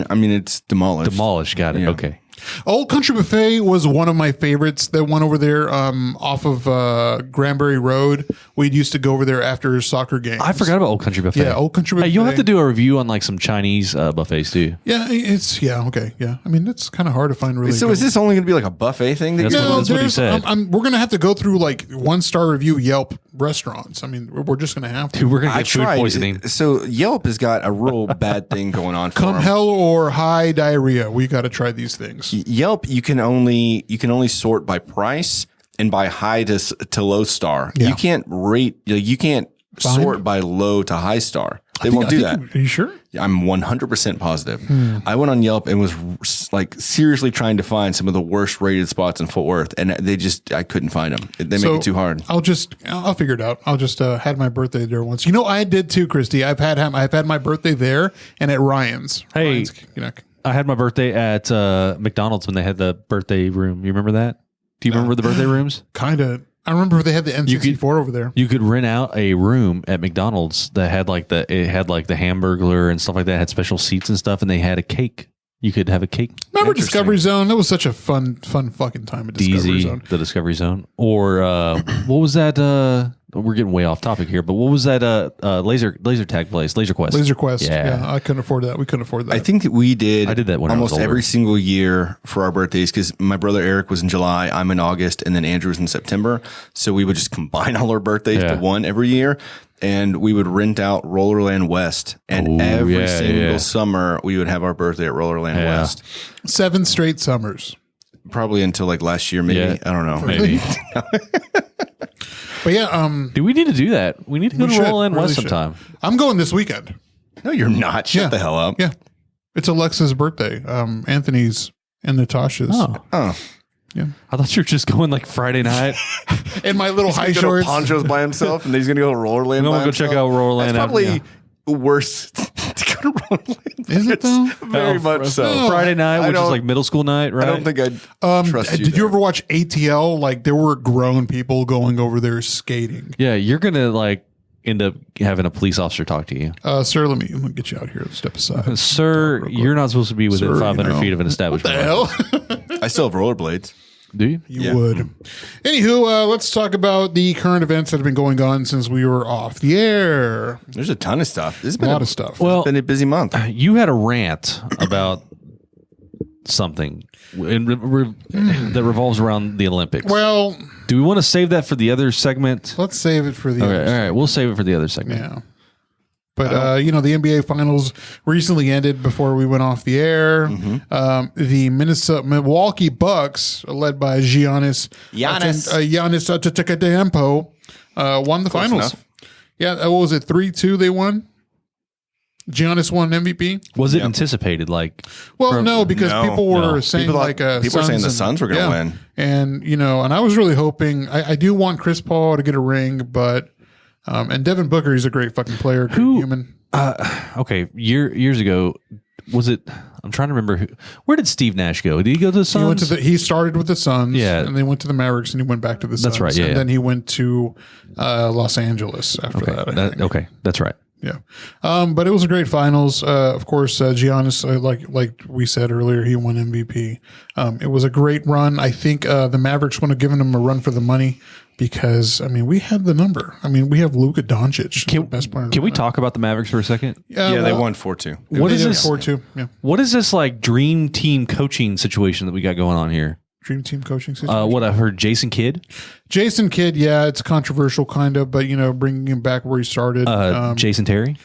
I mean, it's demolished. Demolished. Got it. Yeah. Okay. Old Country Buffet was one of my favorites. That one over there off of Granbury Road. We used to go over there after soccer games. I forgot about Old Country Buffet. Yeah, Old Country Hey, you'll have Buffet. to do a review on like some Chinese buffets too. Yeah, okay. Yeah, I mean, it's kind of hard to find really. So good. is this only going to be like a buffet thing? That That's you what- No, that's what he there's. said. We're gonna have to go through like 1-star review Yelp restaurants. I mean, we're just gonna have to. Dude, we're gonna I get food tried. poisoning. So Yelp has got a real bad thing going on for Come them. hell or high diarrhea. We got to try these things. Yelp, you can only sort by price and by high to low star. Yeah. You can't rate. You can't sort by low to high star. They won't do that. Are you sure? I'm 100% positive. I went on Yelp and was like seriously trying to find some of the worst rated spots in Fort Worth, and I couldn't find them. They make it too hard. I'll figure it out. I'll just had my birthday there once. You know, I did too, Christy. I've had my birthday there and at Ryan's. Hey. Ryan's, I had my birthday at McDonald's when they had the birthday room. You remember that? Do you remember the birthday rooms? kind of. I remember they had the N64 over there. You could rent out a room at McDonald's that had like the Hamburglar and stuff like that. It had special seats and stuff, and they had a cake. You could have a cake. Remember Discovery Zone? That was such a fun fucking time at Discovery DZ, Zone. the Discovery Zone, or what was that? We're getting way off topic here, but what was that? Laser tag place, Laser Quest. Laser Quest. Yeah. Yeah, I couldn't afford that. We couldn't afford that. I think that we did. I did that when I was almost older. every single year for our birthdays because my brother Eric was in July, I'm in August, and then Andrew was in September. So we would just combine all our birthdays to one every year, and we would rent out Rollerland West. And every single summer we would have our birthday at Rollerland West. 7 straight summers. Probably until like last year, maybe. Yeah. I don't know. Maybe. But yeah, Do we need to do that? We need to go to should, Roland really West should. sometime. I'm going this weekend. No, you're not. Shut the hell up. Yeah. It's Alexa's birthday. Anthony's and Natasha's. Oh. Yeah. I thought you were just going like Friday night. And my little high He's gonna go shorts. to Ponchos by himself, and then he's going to go to Rollerland. I'm by gonna go check himself. out Rollerland That's out, probably yeah. worse to go to Rolling. Is it though? Very much so. Friday night, which is like middle school night, right? I don't think I'd trust you. Did you ever watch ATL? Like there were grown people going over there skating. Yeah, you're gonna like end up having a police officer talk to you. Sir, let me get you out here. Step aside. Sir, you're not supposed to be within 500 feet of an establishment. What the hell? I still have rollerblades. Do you? You would. Anywho, let's talk about the current events that have been going on since we were off the air. There's a ton of stuff. This has A been lot of stuff. Well, It's been a busy month. you had a rant about something that revolves around the Olympics. Well, Do we want to save that for the other segment? let's save it for the Okay, others. all right, we'll save it for the other segment. Yeah. But, the NBA Finals recently ended before we went off the air. The Milwaukee Bucks, led by Giannis Antetokounmpo, won the finals. enough. Yeah, what was it, 3-2 they won? Giannis won MVP? Was it anticipated? Like, Well, no, because No, people were no. saying People like people were saying the Suns were going to win. And, and I was really hoping, I do want Chris Paul to get a ring, but, and Devin Booker, he's a great fucking player, great human. okay, years ago, was it? I'm trying to remember where did Steve Nash go? Did he go to the Suns? He started with the Suns, Yeah. and they went to the Mavericks, and he went back to the Suns. That's right, yeah, and yeah. then he went to Los Angeles after that. I think. Okay, that's right. Yeah, but it was a great finals. Of course, Giannis, like we said earlier, he won MVP. It was a great run. I think the Mavericks would have given him a run for the money because we had the number. We have Luka Doncic, the best player. Can we talk about the Mavericks for a second? Yeah, they won 4-2. What is this? 4-2. Yeah, What is this like dream team coaching situation that we got going on here? dream team coaching situation. What I've heard, Jason Kidd, Jason Kidd, yeah, it's controversial kind of, but bringing him back where he started. Jason Terry.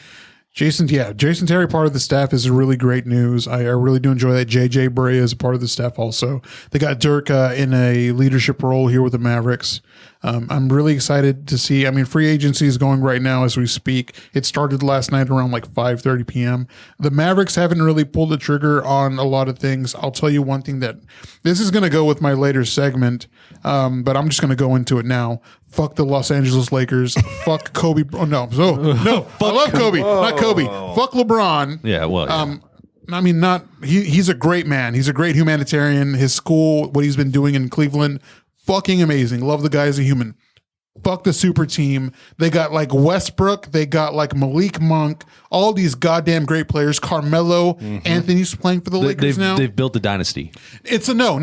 Jason Terry, part of the staff, is really great news. I really do enjoy that. JJ Barea is a part of the staff also. They got Dirk in a leadership role here with the Mavericks. I'm really excited to see. Free agency is going right now as we speak. It started last night around like 5:30 p.m. The Mavericks haven't really pulled the trigger on a lot of things. I'll tell you one thing that this is going to go with my later segment, but I'm just going to go into it now. Fuck the Los Angeles Lakers. Fuck Kobe. Oh, no. I love Kobe. Not Kobe. Fuck LeBron. Yeah, well, yeah. He's a great man. He's a great humanitarian. His school, what he's been doing in Cleveland, fucking amazing. Love the guy as a human. Fuck the super team. They got like Westbrook. They got like Malik Monk. All these goddamn great players. Carmelo Anthony's playing for the Lakers now. They've built a dynasty. It's a no.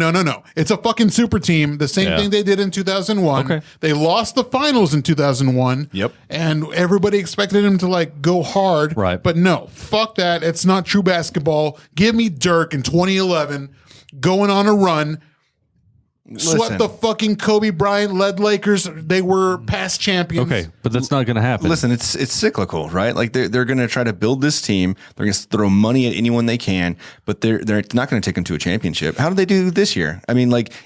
It's a fucking super team. The same thing they did in 2001. Okay. They lost the finals in 2001. Yep. And everybody expected him to like go hard. Right. But no, fuck that. It's not true basketball. Give me Dirk in 2011 going on a run. Swept the fucking Kobe Bryant led Lakers. They were past champions. Okay, but that's not going to happen. Listen, it's cyclical, right? Like they're going to try to build this team. They're going to throw money at anyone they can, but they're not going to take them to a championship. How did they do this year?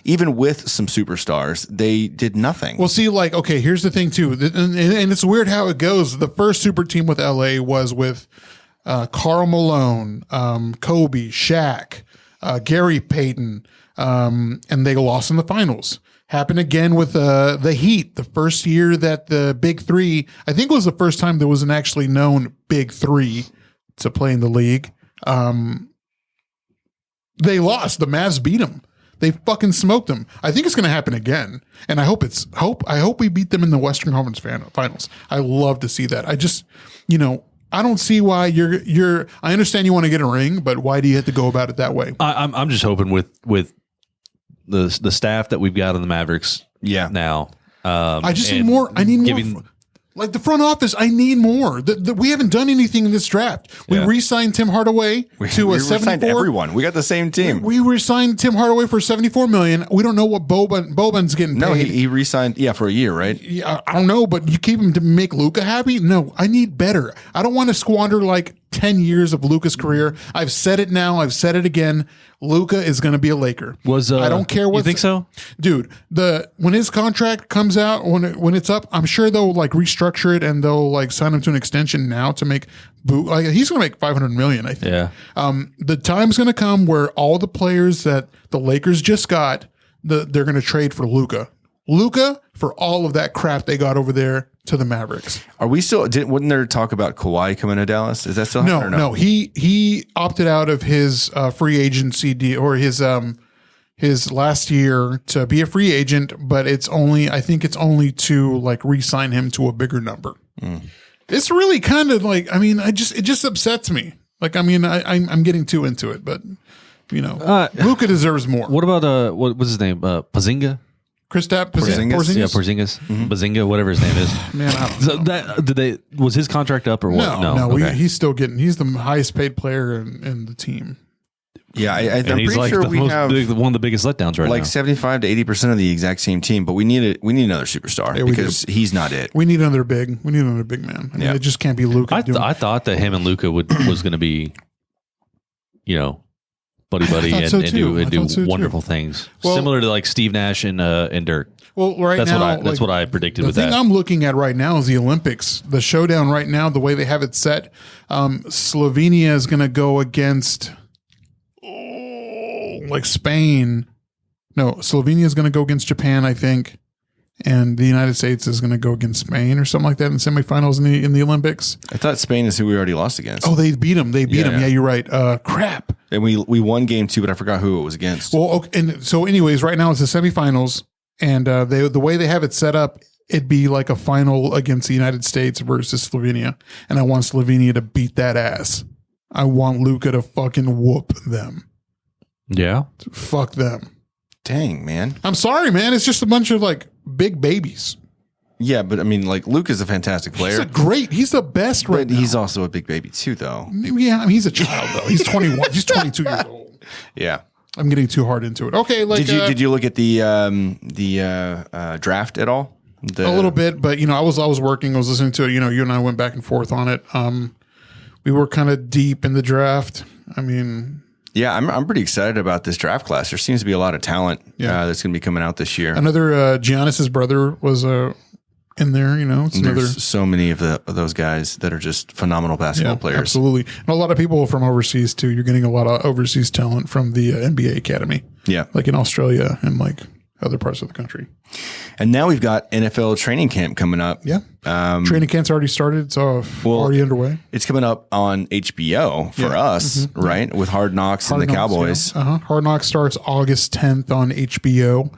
Even with some superstars, they did nothing. Well, see, here's the thing too, and it's weird how it goes. The first super team with LA was with Karl Malone, Kobe, Shaq, Gary Payton. And they lost in the finals. Happened again with the Heat, the first year that the Big Three, I think it was the first time there was an actually known Big Three to play in the league. They lost. The Mavs beat them. They fucking smoked them. I think it's going to happen again, and I hope we beat them in the Western Conference finals. I love to see that. I just, I don't see why you're. I understand you want to get a ring, but why do you have to go about it that way? I'm just hoping with the staff that we've got in the Mavericks. Yeah. Now, I just need more. I need more. Like the front office, I need more. We haven't done anything in this draft. We re-signed Tim Hardaway to a 74. Everyone. We got the same team. We re-signed Tim Hardaway for $74 million. We don't know what Boban's getting paid. No, he re-signed. Yeah, for a year, right? Yeah, I don't know, but you keep him to make Luka happy. No, I need better. I don't want to squander like 10 years of Luka's career. I've said it now. I've said it again. Luka is going to be a Laker. I don't care what you think so, dude. When his contract comes out, when it's up, I'm sure they'll like restructure it and they'll like sign him to an extension now to make he's going to make $500 million. I think. Yeah. The time's going to come where all the players that the Lakers just got, they're going to trade for Luka. Luka for all of that crap they got over there to the Mavericks. Are we still? Wouldn't there talk about Kawhi coming to Dallas? Is that still happening? No. He opted out of his free agency deal or his last year to be a free agent, but I think it's only to like re-sign him to a bigger number. It's really kind of like, I mean, it just upsets me. Like, I mean, I'm getting too into it, but you know, Luka deserves more. What about what was his name? Pazinga? Kristaps Porzingis? Yeah, Porzingis, Bazinga, whatever his name is. Man, I don't know. Was his contract up or what? No. Okay. He's still he's the highest paid player in the team. Yeah, I'm and pretty he's like sure we have one of the biggest letdowns right like now. 75 to 80% of the exact same team, but we need another superstar because he's not it. We need another big man. I mean, it just can't be Luka. I thought that him and Luka was going to be, you know, buddy, and do wonderful things, similar to like Steve Nash and Dirk. Well, That's what I predicted with that. The thing I'm looking at right now is the Olympics. The showdown right now, the way they have it set, Slovenia is going to go against like Spain. No, Slovenia is going to go against Japan, I think, and the United States is going to go against Spain or something like that in the semifinals in the Olympics. I thought Spain is who we already lost against. Oh, they beat them. Yeah, you're right. Crap. And we won game 2, but I forgot who it was against. Well, okay, and so anyways, right now it's the semifinals, and the way they have it set up, it'd be like a final against the United States versus Slovenia, and I want Slovenia to beat that ass. I want Luka to fucking whoop them. Yeah. Fuck them. Dang, man. I'm sorry, man. It's just a bunch of like big babies. Yeah, but I mean, like, Luke is a fantastic player. He's the best right now. But he's also a big baby too, though. Yeah, I mean, he's a child, though. He's 21. He's 22 years old. Yeah. I'm getting too hard into it. Okay, like... Did you look at the draft at all? A little bit, but, you know, I was working. I was listening to it. You know, you and I went back and forth on it. We were kind of deep in the draft. I mean... Yeah, I'm pretty excited about this draft class. There seems to be a lot of talent that's going to be coming out this year. Another Giannis's brother was in there. You know, there's so many of those guys that are just phenomenal basketball players. Absolutely, and a lot of people from overseas too. You're getting a lot of overseas talent from the NBA Academy. Yeah, like in Australia and like other parts of the country. And now we've got NFL training camp coming up. Yeah. Training camp's already started. It's already underway. It's coming up on HBO for us, right? With Hard Knocks and the Cowboys. Yeah. Hard Knocks starts August 10th on HBO.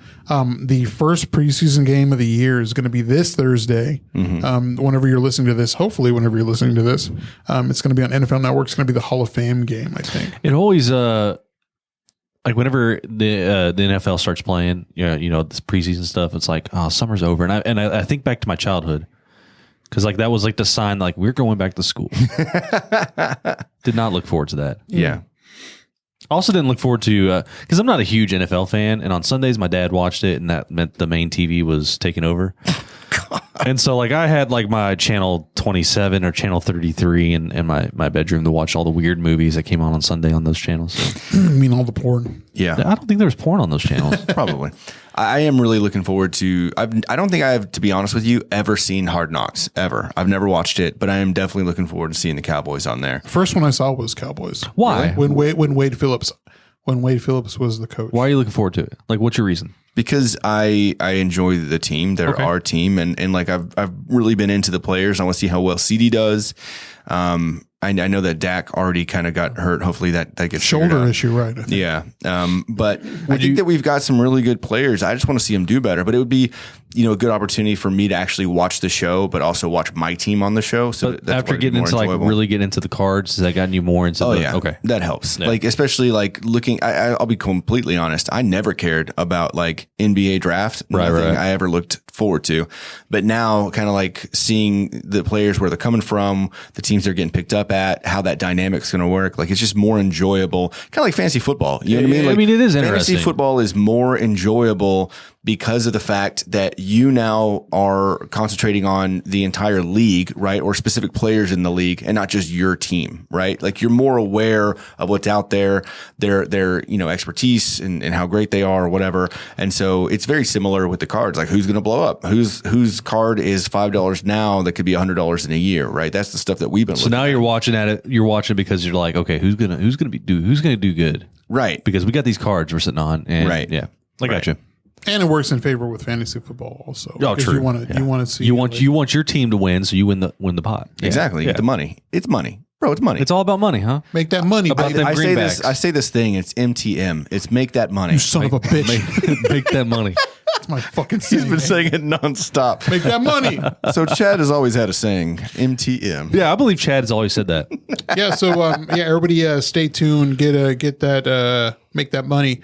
The first preseason game of the year is going to be this Thursday. Whenever you're listening to this, hopefully whenever you're listening to this, it's going to be on NFL Network. It's going to be the Hall of Fame game, I think. It always... like whenever the NFL starts playing, you know, this preseason stuff, it's like, oh, summer's over, and I think back to my childhood because like that was like the sign, like we're going back to school. Did not look forward to that. Yeah. Also didn't look forward to because I'm not a huge NFL fan, and on Sundays my dad watched it, and that meant the main TV was taken over. And so like I had like my channel 27 or channel 33 in my bedroom to watch all the weird movies that came on Sunday on those channels. So. I mean all the porn. Yeah. I don't think there was porn on those channels. Probably. I am really looking forward to I don't think I have, to be honest with you, ever seen Hard Knocks ever. I've never watched it, but I am definitely looking forward to seeing the Cowboys on there. First one I saw was Cowboys. Why? Really? When Wade Phillips was the coach. Why are you looking forward to it? Like, what's your reason? Because I enjoy the team. They're our team, and like I've really been into the players. I want to see how well CD does. I know that Dak already kind of got hurt. Hopefully that gets shoulder issue, right? I think. Yeah. But I think that we've got some really good players. I just want to see them do better. But it would be, you know, a good opportunity for me to actually watch the show, but also watch my team on the show. So that's after getting into enjoyable. Like really get into the cards, has that gotten you more into? Okay, that helps. Yeah. Like especially like looking. I'll be completely honest. I never cared about like NBA draft. Nothing I ever looked forward to. But now, kind of like seeing the players where they're coming from, the teams they're getting picked up at, how that dynamic's going to work. Like it's just more enjoyable. Kind of like fantasy football. You know what I mean? Like, I mean, it is interesting. Fantasy football is more enjoyable because of the fact that you now are concentrating on the entire league, right? Or specific players in the league and not just your team, right? Like you're more aware of what's out there, their, you know, expertise and how great they are or whatever. And so it's very similar with the cards. Like who's going to blow up? Whose card is $5 now that could be $100 in a year, right? That's the stuff that we've been looking at. So now you're watching at it. You're watching because you're like, okay, who's gonna do good? Right. Because we got these cards we're sitting on. And right. Yeah. I got you. And it works in favor with fantasy football also. Oh, because true. You want to see you want your team to win, so you win the pot. Yeah. Exactly. You get the money. It's money. Bro, it's money. It's all about money, huh? make that money. About Baby. them I say greenbacks. this. I say this thing. It's MTM. It's make that money. You son of a bitch. Make that money. That's my fucking He's saying. been man. saying it nonstop. Make that money. So Chad has always had a saying, MTM. Yeah, I believe Chad has always said that. Yeah. So everybody, stay tuned. Get that. Make that money.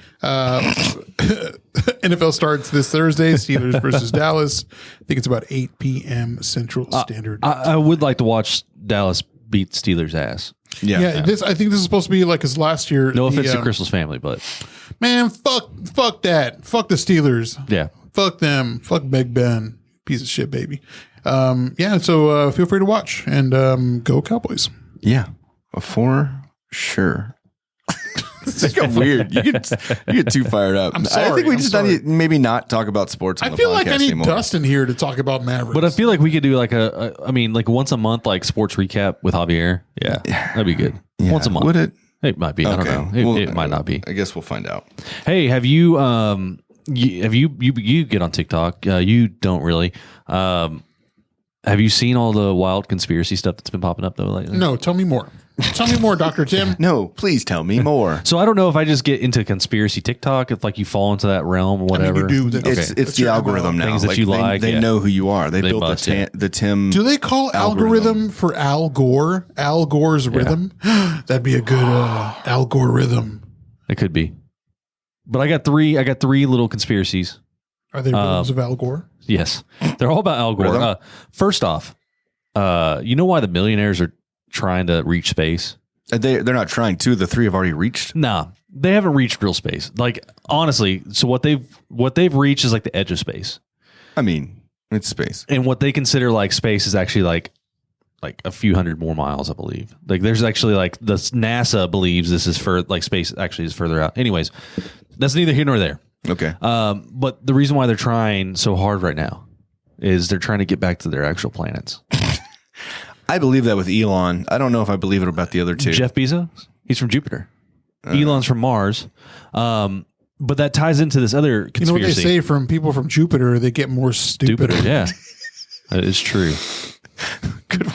NFL starts this Thursday. Steelers versus Dallas. I think it's about 8 p.m. Central Standard. I would like to watch Dallas beat Steelers' ass. Yeah. I think this is supposed to be like his last year. No offense to Crystal's family, but Man, fuck that. Fuck the Steelers. yeah. Fuck them. Fuck Big Ben. Piece of shit, baby. So feel free to watch and go Cowboys. Yeah. For sure. It's got weird. You get too fired up. I'm sorry, I think we I'm just sorry. need to maybe not talk about sports on I the feel podcast like I need anymore. Dustin here to talk about Mavericks. But I feel like we could do like like once a month, like sports recap with Javier. Yeah, that'd be good. Yeah. Once a month. Would it? It might be. I don't know. It might not be. I guess we'll find out. Hey, have you you get on TikTok? You don't really. Have you seen all the wild conspiracy stuff that's been popping up though lately? No, tell me more. Tell me more, Dr. Tim. No, please tell me more. So I don't know if I just get into conspiracy TikTok, if like you fall into that realm or whatever. you do. It's That's the your algorithm MO. now. Things that you like, They yeah. know who you are. They built must, the Tim. Do they call algorithm for Al Gore? Al Gore's rhythm? That'd be a good Al Gore rhythm. It could be. But I got three little conspiracies. Are they rhythms of Al Gore? Yes. They're all about Al Gore. Rhythm? First off, you know why the millionaires are trying to reach space? They're not trying to. The three have already reached. Nah, they haven't reached real space. Like honestly, so what they've reached is like the edge of space. I mean, it's space. And what they consider like space is actually like a few hundred more miles, I believe. Like there's actually like the NASA believes this is for like space actually is further out. Anyways, that's neither here nor there. Okay. But the reason why they're trying so hard right now is they're trying to get back to their actual planets. I believe that with Elon. I don't know if I believe it about the other two. Jeff Bezos, he's from Jupiter. Elon's from Mars. But that ties into this other You know what they conspiracy. say from people from Jupiter, they get more stupid. Jupiter, yeah. That is true.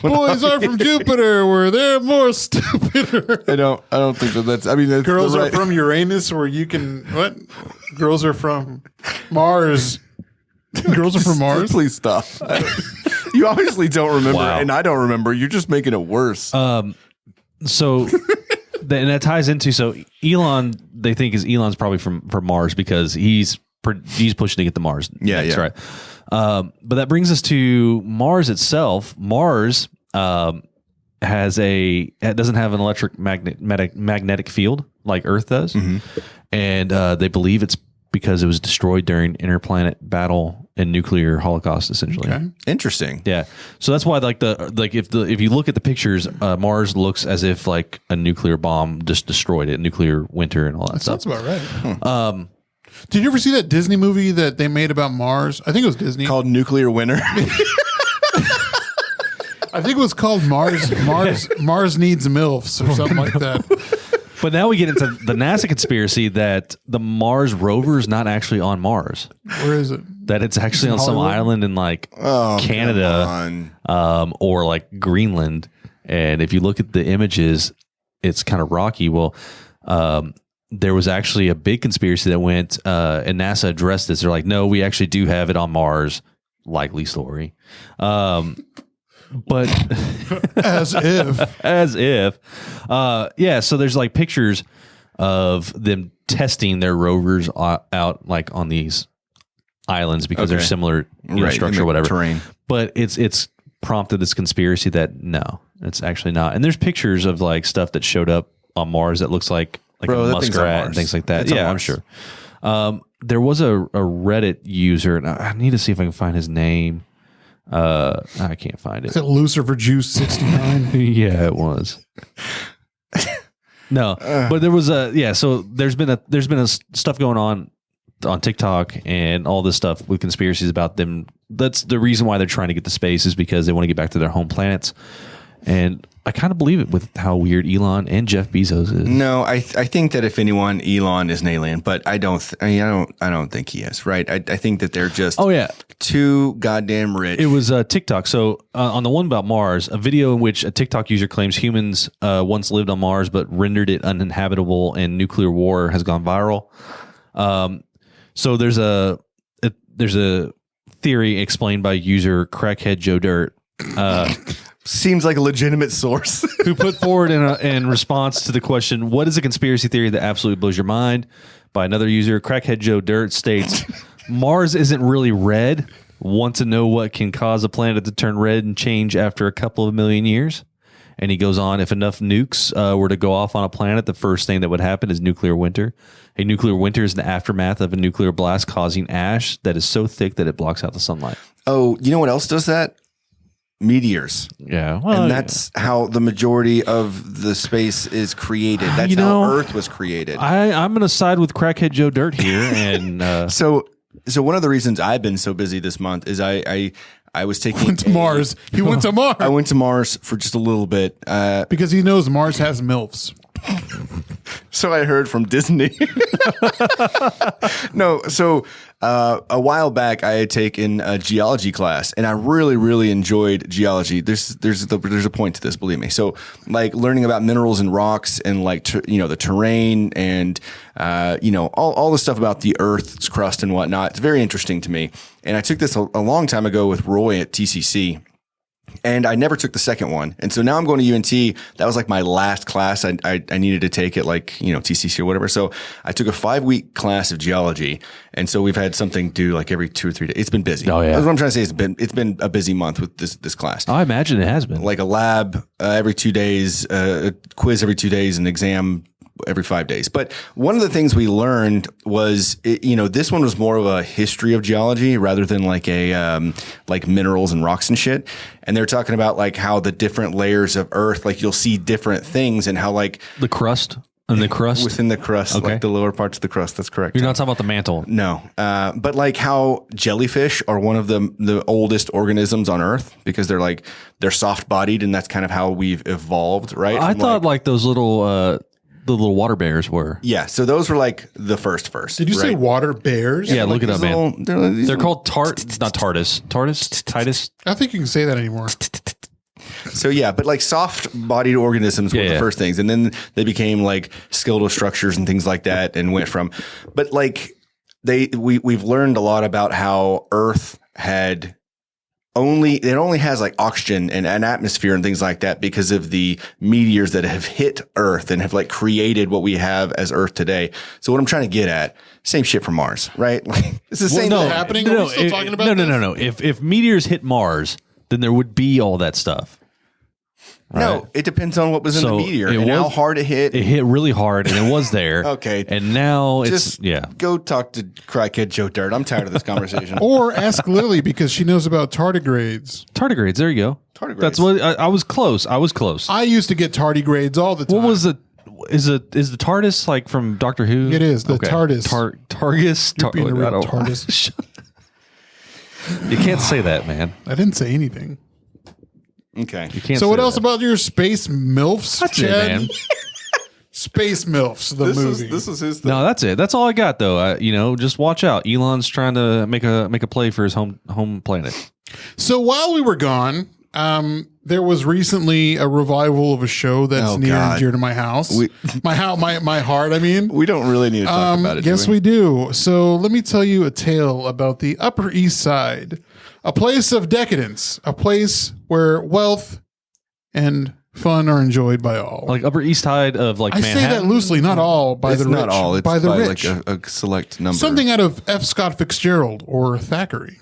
Boys are from Jupiter where they're more stupider. I don't think that's. I mean, that's Girls the are right- from Uranus where you can what? Girls are from Mars. Girls are from Mars. Please stop. You obviously don't remember, Wow. and I don't remember. You're just making it worse. So and that ties into Elon. They think Elon's probably from Mars because he's pushing to get to Mars. Yeah, next, yeah. right. But that brings us to Mars itself. Mars it doesn't have an electric magnetic field like Earth does, and they believe it's because it was destroyed during interplanet battle and nuclear holocaust, essentially. Okay. Interesting. Yeah, so that's why if you look at the pictures, Mars looks as if like a nuclear bomb just destroyed it, nuclear winter and all that stuff. Sounds about right. Did you ever see that Disney movie that they made about Mars? I think it was Disney. Called Nuclear Winter. I think it was called Mars Needs MILFs or something like that. But now we get into the NASA conspiracy that the Mars rover is not actually on Mars. Where is it? That it's actually on some Hollywood? island in like Canada, or like Greenland. And if you look at the images, it's kind of rocky. Well, there was actually a big conspiracy that went, and NASA addressed this. They're like, no, we actually do have it on Mars. Likely story. But As if. Yeah. So there's like pictures of them testing their rovers out like on these islands because they're similar structure or whatever. Terrain. But it's prompted this conspiracy that no, it's actually not. And there's pictures of like stuff that showed up on Mars that looks like Bro, a that thing's on muskrat and Mars. things like that. It's on Yeah, I'm Mars. sure. There was a Reddit user, and I need to see if I can find his name. I can't find Is it. it Lucifer Juice 69? Yeah, it was. No, but there was so there's been a stuff going on TikTok and all this stuff with conspiracies about them. That's the reason why they're trying to get to space is because they want to get back to their home planets. And I kind of believe it with how weird Elon and Jeff Bezos is. No, I think that if anyone, Elon is an alien, but I don't think he is. Right? I think that they're just too goddamn rich. It was TikTok. So on the one about Mars, a video in which a TikTok user claims humans once lived on Mars but rendered it uninhabitable and nuclear war has gone viral. So there's a theory explained by user Crackhead Joe Dirt. Seems like a legitimate source. Who put forward in response to the question, what is a conspiracy theory that absolutely blows your mind? By another user, Crackhead Joe Dirt states, Mars isn't really red. Want to know what can cause a planet to turn red and change after a couple of million years? And he goes on, if enough nukes were to go off on a planet, the first thing that would happen is nuclear winter. A nuclear winter is the aftermath of a nuclear blast causing ash that is so thick that it blocks out the sunlight. Oh, you know what else does that? Meteors. Yeah. Well, and that's how the majority of the space is created. That's how Earth was created. I'm going to side with Crackhead Joe Dirt here. And So one of the reasons I've been so busy this month is I was taking went to Mars. He went to Mars. I went to Mars for just a little bit. Because he knows Mars has MILFs. So I heard from Disney. No, so a while back I had taken a geology class, and I really, really enjoyed geology. There's a point to this, believe me. So like learning about minerals and rocks, and like the terrain, and all the stuff about the Earth's crust and whatnot. It's very interesting to me. And I took this a long time ago with Roy at TCC. And I never took the second one. And so now I'm going to UNT. That was like my last class I needed to take at TCC or whatever. So I took a 5-week class of geology. And so we've had something due like every 2 or 3 days. It's been busy. Oh, yeah. That's what I'm trying to say. It's been a busy month with this class. I imagine it has been. Like a lab every 2 days, a quiz every 2 days, an exam every 5 days. But one of the things we learned was, this one was more of a history of geology rather than like like minerals and rocks and shit. And they're talking about like how the different layers of Earth, like you'll see different things, and how like the crust and the crust within the crust, okay. Like the lower parts of the crust. That's correct. You're not talking about the mantle. No. But like how jellyfish are one of the oldest organisms on Earth because they're soft bodied, and that's kind of how we've evolved, right? I thought like those little, the little water bears were. Yeah, so those were like the first. Did you say water bears? Yeah, look it up, man. They're called not Titus. I think you can say that anymore. So yeah, but like soft-bodied organisms were the first things, and then they became like skeletal structures and things like that, and went from. But like we've learned a lot about how Earth had. It only has like oxygen and an atmosphere and things like that because of the meteors that have hit Earth and have like created what we have as Earth today. So what I'm trying to get at, same shit from Mars, right? Like, it's the same thing happening. Are we still talking about this? No. If meteors hit Mars, then there would be all that stuff. Right? No, it depends on what was in the meteor and how hard it hit. It hit really hard, and it was there. Okay. And now go talk to Crackhead Joe Dirt. I'm tired of this conversation. Or ask Lily because she knows about tardigrades. Tardigrades, there you go. Tardigrades. That's what I was close. I used to get tardigrades all the time. What was it? Is the TARDIS like from Doctor Who? It is the TARDIS. Targus. You're being a real TARDIS. You can't say that, man. I didn't say anything. Okay. You can't. So what else that. about your space MILFs, That's Chad? it, man. Space MILFs, the movie. This is his thing. No, that's it. That's all I got, though. Just watch out. Elon's trying to make a play for his home planet. So while we were gone, there was recently a revival of a show that's near and dear to my house. My heart, I mean. We don't really need to talk about it. Yes, we do. So let me tell you a tale about the Upper East Side, a place of decadence, a place where wealth and fun are enjoyed by all. Like Upper East Side of like Manhattan. I say that loosely, not all, by the rich. Not all. It's by the rich. like a select number. Something out of F. Scott Fitzgerald or Thackeray.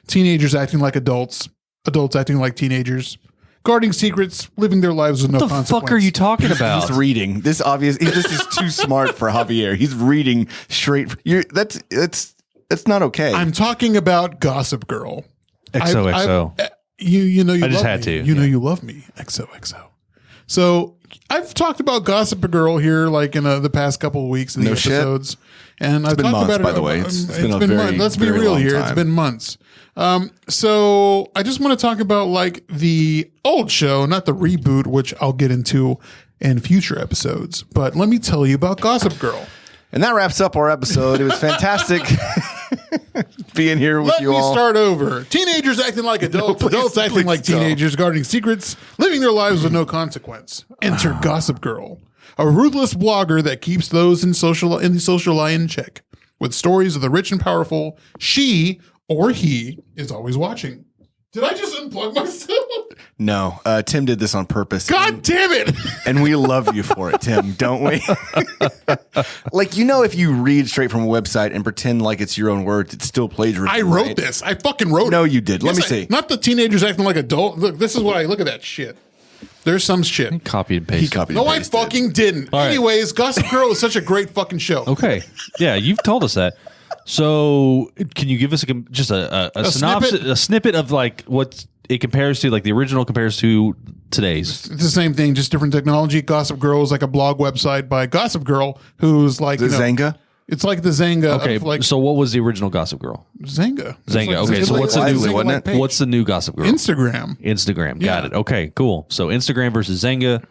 Teenagers acting like adults, adults acting like teenagers, guarding secrets, living their lives with no consequence. What the fuck are you talking about? He's reading. This is too smart for Javier. He's reading straight. That's not okay. I'm talking about Gossip Girl. XOXO. You know you I just love had me. to. You know you love me. XOXO. So I've talked about Gossip Girl here, like in the past couple of weeks in the episodes, and I've been talked months, about it. by the way. It's been a very, months. Let's be very real long here. time. It's been months. So I just want to talk about like the old show, not the reboot, which I'll get into in future episodes. But let me tell you about Gossip Girl. And that wraps up our episode. It was fantastic being here with you all. Let me start over. Teenagers acting like adults, adults acting like teenagers, guarding secrets, living their lives with no consequence. Enter Gossip Girl, a ruthless blogger that keeps those in the social lie in check. With stories of the rich and powerful, she or he is always watching. Did I just unplug myself? No, Tim did this on purpose. God damn it. And we love you for it, Tim, don't we? Like, if you read straight from a website and pretend like it's your own words, it still plagiarism. I wrote this. I fucking wrote it. No, you did. Let me Yes, see. Not the teenagers acting like adults. Look, this is what I look at that shit. There's some shit. Copied and He pasted. copied No, and I pasted. fucking didn't. right. Anyways, Gossip Girl is such a great fucking show. Okay. Yeah, you've told us that. So, can you give us just a synopsis, a snippet of like what it compares to, like the original compares to today's? It's the same thing, just different technology. Gossip Girl is like a blog website by Gossip Girl, who's like The Zanga? It's like the Zanga. Okay, of like so what was the original Gossip Girl? Zanga. It's Zanga. like- Okay, it's so like what's the a new? Zanga-like wasn't it? page. What's the new Gossip Girl? Instagram? Instagram. Yeah. Got it. Okay, cool. So Instagram versus Zanga.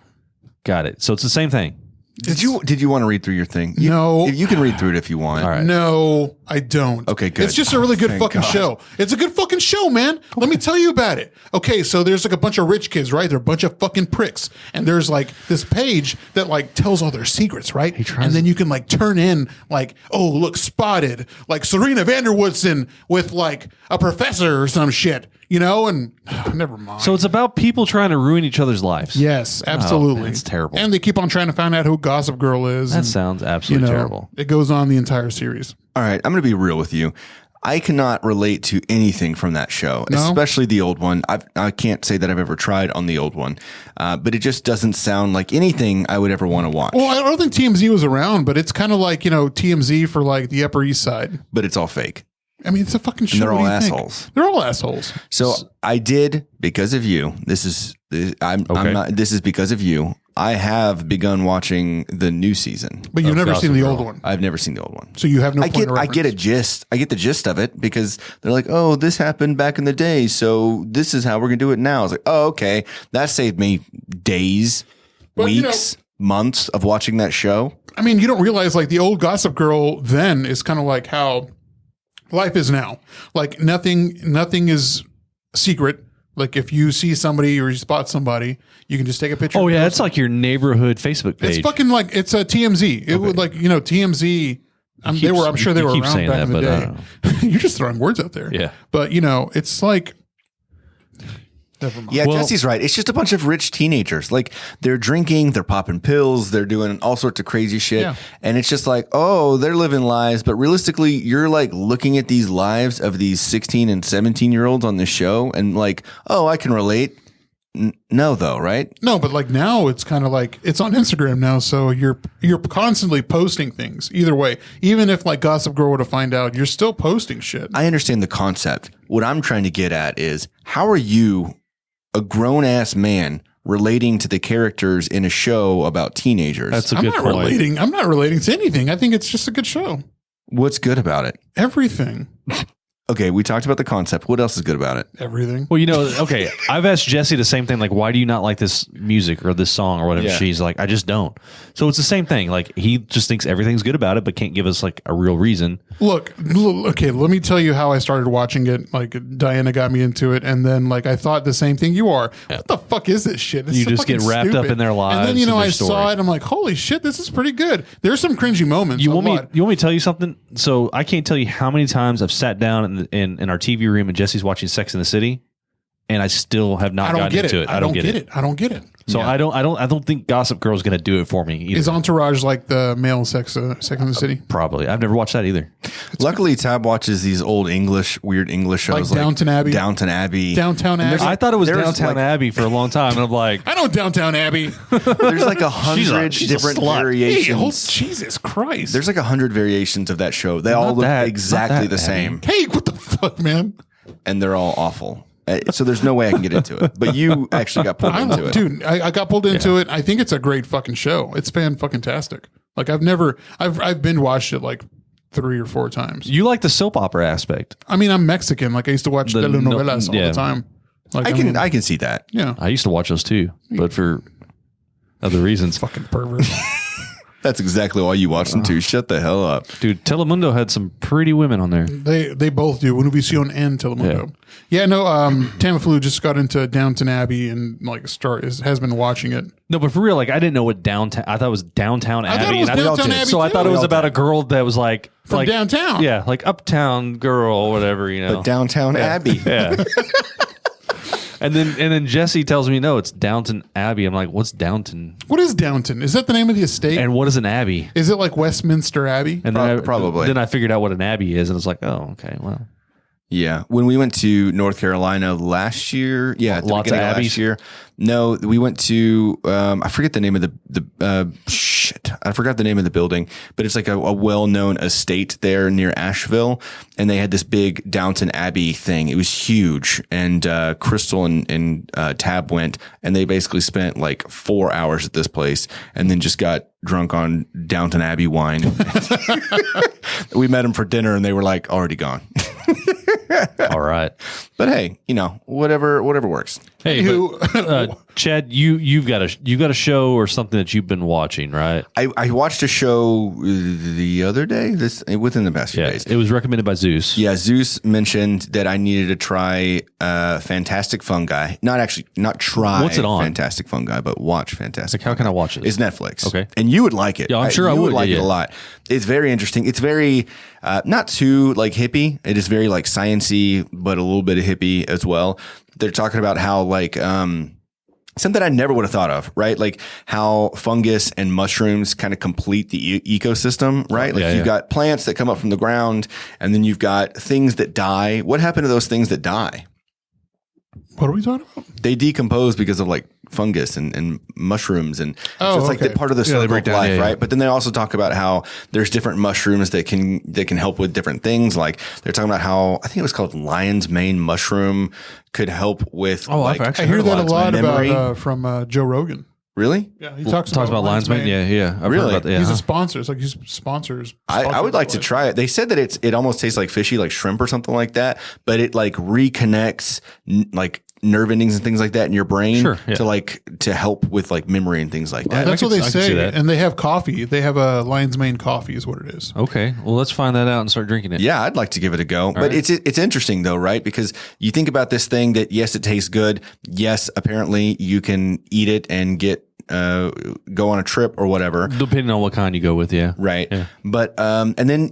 Got it. So it's the same thing. Did you want to read through your thing? No. You can read through it if you want. All right. No, I don't. Okay, good. It's just a really good Thank fucking God. show. It's a good fucking show, man. Let me tell you about it. Okay, so there's like a bunch of rich kids, right? They're a bunch of fucking pricks. And there's like this page that like tells all their secrets, right? And then you can like turn in like, oh, look, spotted. Like Serena Vanderwoodson with like a professor or some shit, and never mind. So it's about people trying to ruin each other's lives. Yes, absolutely. man, it's terrible. And they keep on trying to find out who Gossip Girl is. That and, sounds absolutely terrible. It goes on the entire series. All right, I'm going to be real with you. I cannot relate to anything from that show, especially the old one. I can't say that I've ever tried on the old one, but it just doesn't sound like anything I would ever want to watch. Well, I don't think TMZ was around, but it's kind of like, TMZ for like the Upper East Side. But it's all fake. I mean, it's a fucking show. And they're What all do you think? assholes. They're all assholes. So I did, because of you. This is because of you. I have begun watching the new season. But you've never seen Gossip the Girl. old one. I've never seen the old one. So you have no I point of get a reference. gist. I get the gist of it because they're like, oh, this happened back in the day, so this is how we're gonna do it now. I was like, oh, okay. That saved me days, But, weeks, months of watching that show. I mean, you don't realize like the old Gossip Girl then is kind of like how life is now. Like nothing is secret. Like if you see somebody or you spot somebody, you can just take a picture. Oh and yeah, post it's like your neighborhood Facebook page. It's fucking like it's a TMZ. It would like TMZ. I'm sure they you were keep around saying back that, in the but I day. don't You're just throwing words out there. Yeah. But it's like never mind. Yeah, Well- Jesse's right. It's just a bunch of rich teenagers. Like they're drinking, they're popping pills, they're doing all sorts of crazy shit. Yeah. And it's just like, oh, they're living lives. But realistically, you're like looking at these lives of these 16 and 17-year-olds on this show and like, oh, I can relate. No, though, right? No, but like now it's kind of like it's on Instagram now, so you're constantly posting things. Either way, even if like Gossip Girl were to find out, you're still posting shit. I understand the concept. What I'm trying to get at is how are you, a grown ass man, relating to the characters in a show about teenagers? That's a I'm good not point. relating. I'm not relating to anything. I think it's just a good show. What's good about it? Everything. Okay, we talked about the concept. What else is good about it? Everything. Well, okay, I've asked Jesse the same thing, like, why do you not like this music or this song or whatever? Yeah. She's like, I just don't. So it's the same thing. Like, he just thinks everything's good about it, but can't give us like a real reason. Look, okay, let me tell you how I started watching it. Like Diana got me into it, and then like I thought the same thing you are. What the fuck is this shit? It's You so just get fucking wrapped up stupid. in their lives and then and their I story. saw it. I'm like, holy shit, this is pretty good. There's some cringy moments. You a want me? lot. You want me to tell you something? So I can't tell you how many times I've sat down in our TV room and Jesse's watching Sex in the City, and I still have not I don't gotten get into it. it. I don't get it. I don't get it. So I don't think Gossip Girl is going to do it for me either. Is Entourage like the male Sex in the City? Probably. I've never watched that either. Luckily, Tab watches these old weird English shows Like Downton Abbey? Downton Abbey. Downtown Abbey. I thought it was there's Downtown like- Abbey for a long time, and I'm like, I know Downtown Abbey. There's like 100 She's a different slut. Hey, variations. Jesus Christ. There's like 100 variations of that show. They all look that- exactly not the that same, Hey, what the fuck, man? and they're all awful. So there's no way I can get into it. But you actually got pulled into it. Dude, I got pulled into it. I think it's a great fucking show. It's fan-fucking-tastic. Like, I've binge watched it like 3 or 4 times. You like the soap opera aspect. I mean, I'm Mexican. Like, I used to watch telenovelas all the time. Like, I can see that. Yeah. I used to watch those too, but for other reasons. Fucking pervert. That's exactly why you watch them too. Shut the hell up. Dude, Telemundo had some pretty women on there. They both do. Univision and Telemundo. Yeah, no, Tamiflu just got into Downton Abbey and like has been watching it. No, but for real, like I didn't know what downtown. I thought it was Downtown Abbey. thought it was Downtown Abbey so I too. thought it was about a girl that was like From downtown. Yeah, like uptown girl or whatever, you know. But Downtown Abbey. Yeah. And then Jesse tells me, no, it's Downton Abbey. I'm like, what's Downton? What is Downton? Is that the name of the estate? And what is an abbey? Is it like Westminster Abbey? And then Probably. Then I figured out what an abbey is, and it's like, oh, okay, well. Yeah. When we went to North Carolina last year, at the Lots of beginning abbeys? last year. No, we went to I forget the name of I forgot the name of the building, but it's like a well-known estate there near Asheville, and they had this big Downton Abbey thing. It was huge, and Crystal and Tab went, and they basically spent like 4 hours at this place, and then just got drunk on Downton Abbey wine. We met them for dinner, and they were like already gone. All right. But hey, whatever works. Hey, but, Chad, you've got a show or something that you've been watching, right? I watched a show the other day, within the past few days. It was recommended by Zeus. Yeah, Zeus mentioned that I needed to try Fantastic Fungi. Not try What's it on? Fantastic Fungi, but watch Fantastic Like, how can I watch it? It's Netflix. Okay. And you would like it. Yeah, I'm sure I you would. like Yeah, it a lot. It's very interesting. It's very, not too like hippie. It is very like sciencey, but a little bit of hippie as well. They're talking about how like, something I never would have thought of, right? Like how fungus and mushrooms kind of complete the ecosystem, right? Like you've got plants that come up from the ground, and then you've got things that die. What happened to those things that die? What are we talking about? They decompose because of like fungus and mushrooms, and so it's like okay. the part of the circle of down, life, right? But then they also talk about how there's different mushrooms that can help with different things. Like they're talking about how I think it was called lion's mane mushroom could help with. I've actually I hear heard that a lot memory. about from Joe Rogan. Really? Yeah, he talks about lion's mane. Yeah. I've Really? heard about that. Yeah. He's a sponsor. It's like he's sponsors. I would like to try it. They said that it almost tastes like fishy, like shrimp or something like that, but it like reconnects like nerve endings and things like that in your brain to help with like memory and things like that. That's what they I can see say. that. And they have coffee. They have a lion's mane coffee is what it is. Okay. Well, let's find that out and start drinking it. Yeah, I'd like to give it a go. But it's interesting though, right? Because you think about this thing that yes, it tastes good. Yes, apparently you can eat it and get go on a trip or whatever. Depending on what kind you go with, yeah. Right. Yeah. But, and then,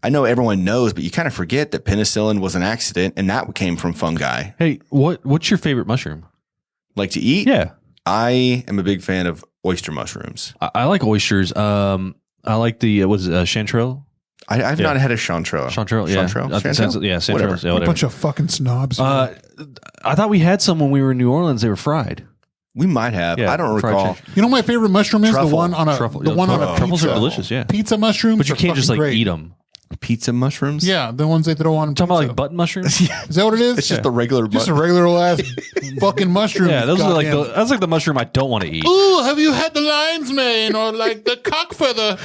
I know everyone knows, but you kind of forget that penicillin was an accident and that came from fungi. Hey, what's your favorite mushroom? Like to eat? Yeah. I am a big fan of oyster mushrooms. I like oysters. I like the, chanterelle? I've not had a chanterelle. Chanterelle, yeah. Chanterelle? Yeah, chanterelle. Whatever. Yeah, A bunch of fucking snobs. I thought we had some when we were in New Orleans. They were fried. We might have. Yeah, I don't fried recall. chicken. You know, my favorite mushroom is Truffle. the one on a Truffle. the one on a pizza. Truffles are delicious, yeah. Pizza mushrooms, But you are can't just fucking like great. eat them. Pizza mushrooms? Yeah, the ones they throw on. Talking about pizza. like button mushrooms? Is that what it is? It's just the regular Just a regular old ass fucking mushroom. Yeah, those are like Goddamn. that's like the mushroom I don't want to eat. Ooh, have you had the lion's mane or like the cock feather?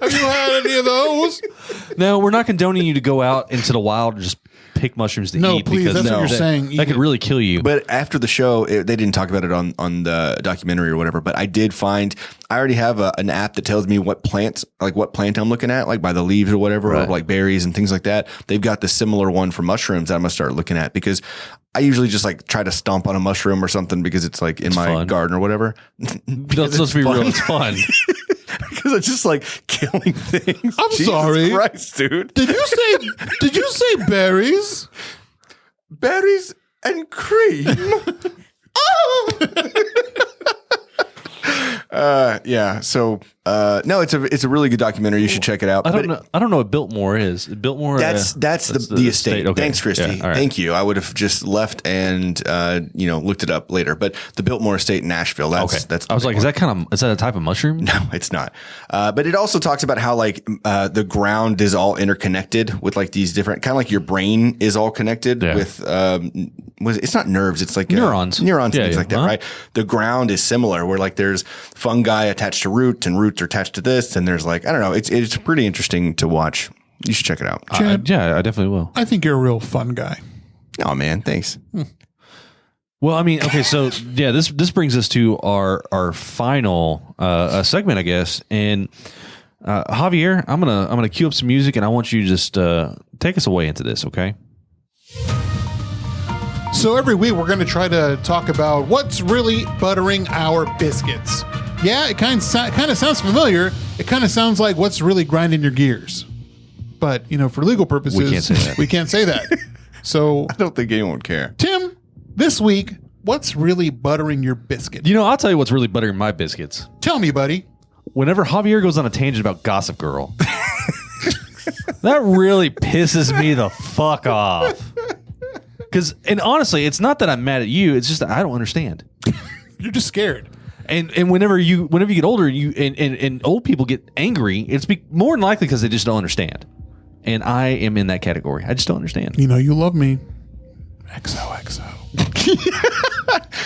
Have you had any of those? No, we're not condoning you to go out into the wild and just pick mushrooms to No, eat. please, because that's what you're saying. That could really kill you. But after the show, they didn't talk about it on the documentary or whatever. But I did find I already have an app that tells me what plant I'm looking at, like by the leaves or whatever, or like berries and things like that. They've got the similar one for mushrooms that I'm gonna start looking at because I usually just like try to stomp on a mushroom or something because it's like in my fun. garden or whatever. Let's be real, it's fun. Because it's just like killing things. I'm Jesus sorry. Christ, dude. Did you say berries? Berries and cream. Oh. Yeah. So No, it's a really good documentary. You should check it out. I don't know what Biltmore is. Biltmore. That's the estate. Okay. Thanks, Christy. Yeah, all right. Thank you. I would have just left and looked it up later. But the Biltmore Estate in Nashville. That's. I was like, is that a type of mushroom? No, it's not. But it also talks about how like the ground is all interconnected with like these different kind of like your brain is all connected with. It's not nerves. It's like neurons, things like that, right? The ground is similar, where like there's fungi attached to roots, and roots are attached to this, and there's like I don't know. It's pretty interesting to watch. You should check it out. Chad, yeah, I definitely will. I think you're a real fun guy. Oh man, thanks. Well, I mean, okay, so yeah, this brings us to our final segment, I guess, and Javier, I'm gonna cue up some music, and I want you to just take us away into this, okay? So every week we're going to try to talk about what's really buttering our biscuits. Yeah, it kind of sounds familiar. It kind of sounds like what's really grinding your gears. But, for legal purposes, we can't say that. We can't say that. So I don't think anyone would care. Tim, this week, what's really buttering your biscuit? I'll tell you what's really buttering my biscuits. Tell me, buddy. Whenever Javier goes on a tangent about Gossip Girl, that really pisses me the fuck off. And honestly, it's not that I'm mad at you. It's just that I don't understand. You're just scared. And whenever you get older, and old people get angry, it's more than likely because they just don't understand. And I am in that category. I just don't understand. You love me. XOXO.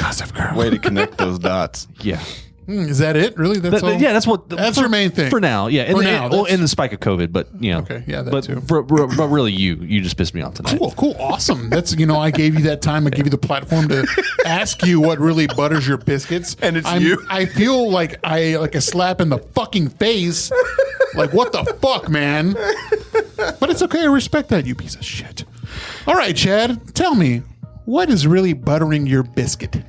Gossip Girl. Way to connect those dots. Yeah. Is that it? Really? That's all? Yeah, that's what. That's your main thing for now. Yeah, and the spike of COVID, but Okay, yeah, that too. But really, you just pissed me off tonight. Cool, awesome. That's I gave you that time. I gave you the platform to ask you what really butters your biscuits, and it's you. I feel like a slap in the fucking face. Like what the fuck, man? But it's okay. I respect that, you piece of shit. All right, Chad, tell me what is really buttering your biscuit.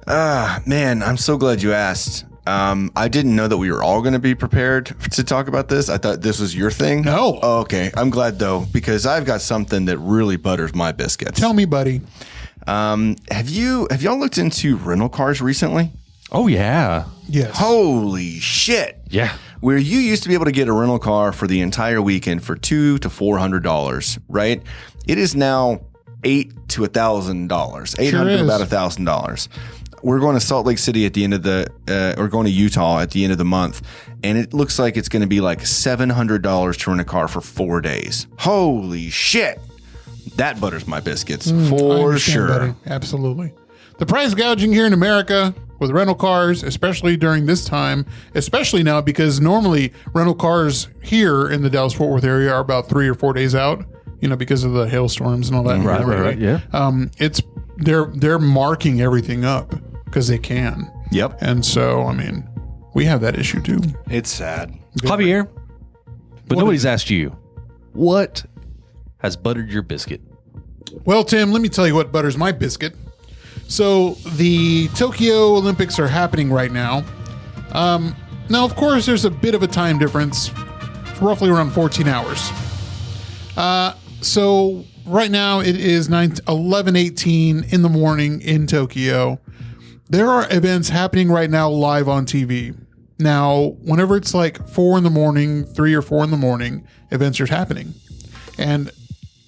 Man, I'm so glad you asked. I didn't know that we were all going to be prepared to talk about this. I thought this was your thing. No. Oh, okay. I'm glad though, because I've got something that really butters my biscuits. Tell me, buddy. Have y'all looked into rental cars recently? Oh yeah. Yes. Holy shit. Yeah. Where you used to be able to get a rental car for the entire weekend for $200 to $400, right? It is now $800 to $1,000. $800 to about $1,000. We're going to Salt Lake City at the end of or going to Utah at the end of the month, and it looks like it's going to be like $700 to rent a car for 4 days. Holy shit. That butters my biscuits for sure. Buddy. Absolutely. The price gouging here in America with rental cars, especially during this time, especially now because normally rental cars here in the Dallas-Fort Worth area are about 3 or 4 days out, because of the hailstorms and all that. Right. Yeah. They're marking everything up because they can. Yep. And so, we have that issue too. It's sad. Javier, but nobody's asked you, what has buttered your biscuit? Well, Tim, let me tell you what butters my biscuit. So the Tokyo Olympics are happening right now. Now, of course, there's a bit of a time difference, roughly around 14 hours. So right now it is 11:18 in the morning in Tokyo. There are events happening right now live on TV. Now, whenever it's like 4 in the morning, 3 or 4 in the morning, events are happening. And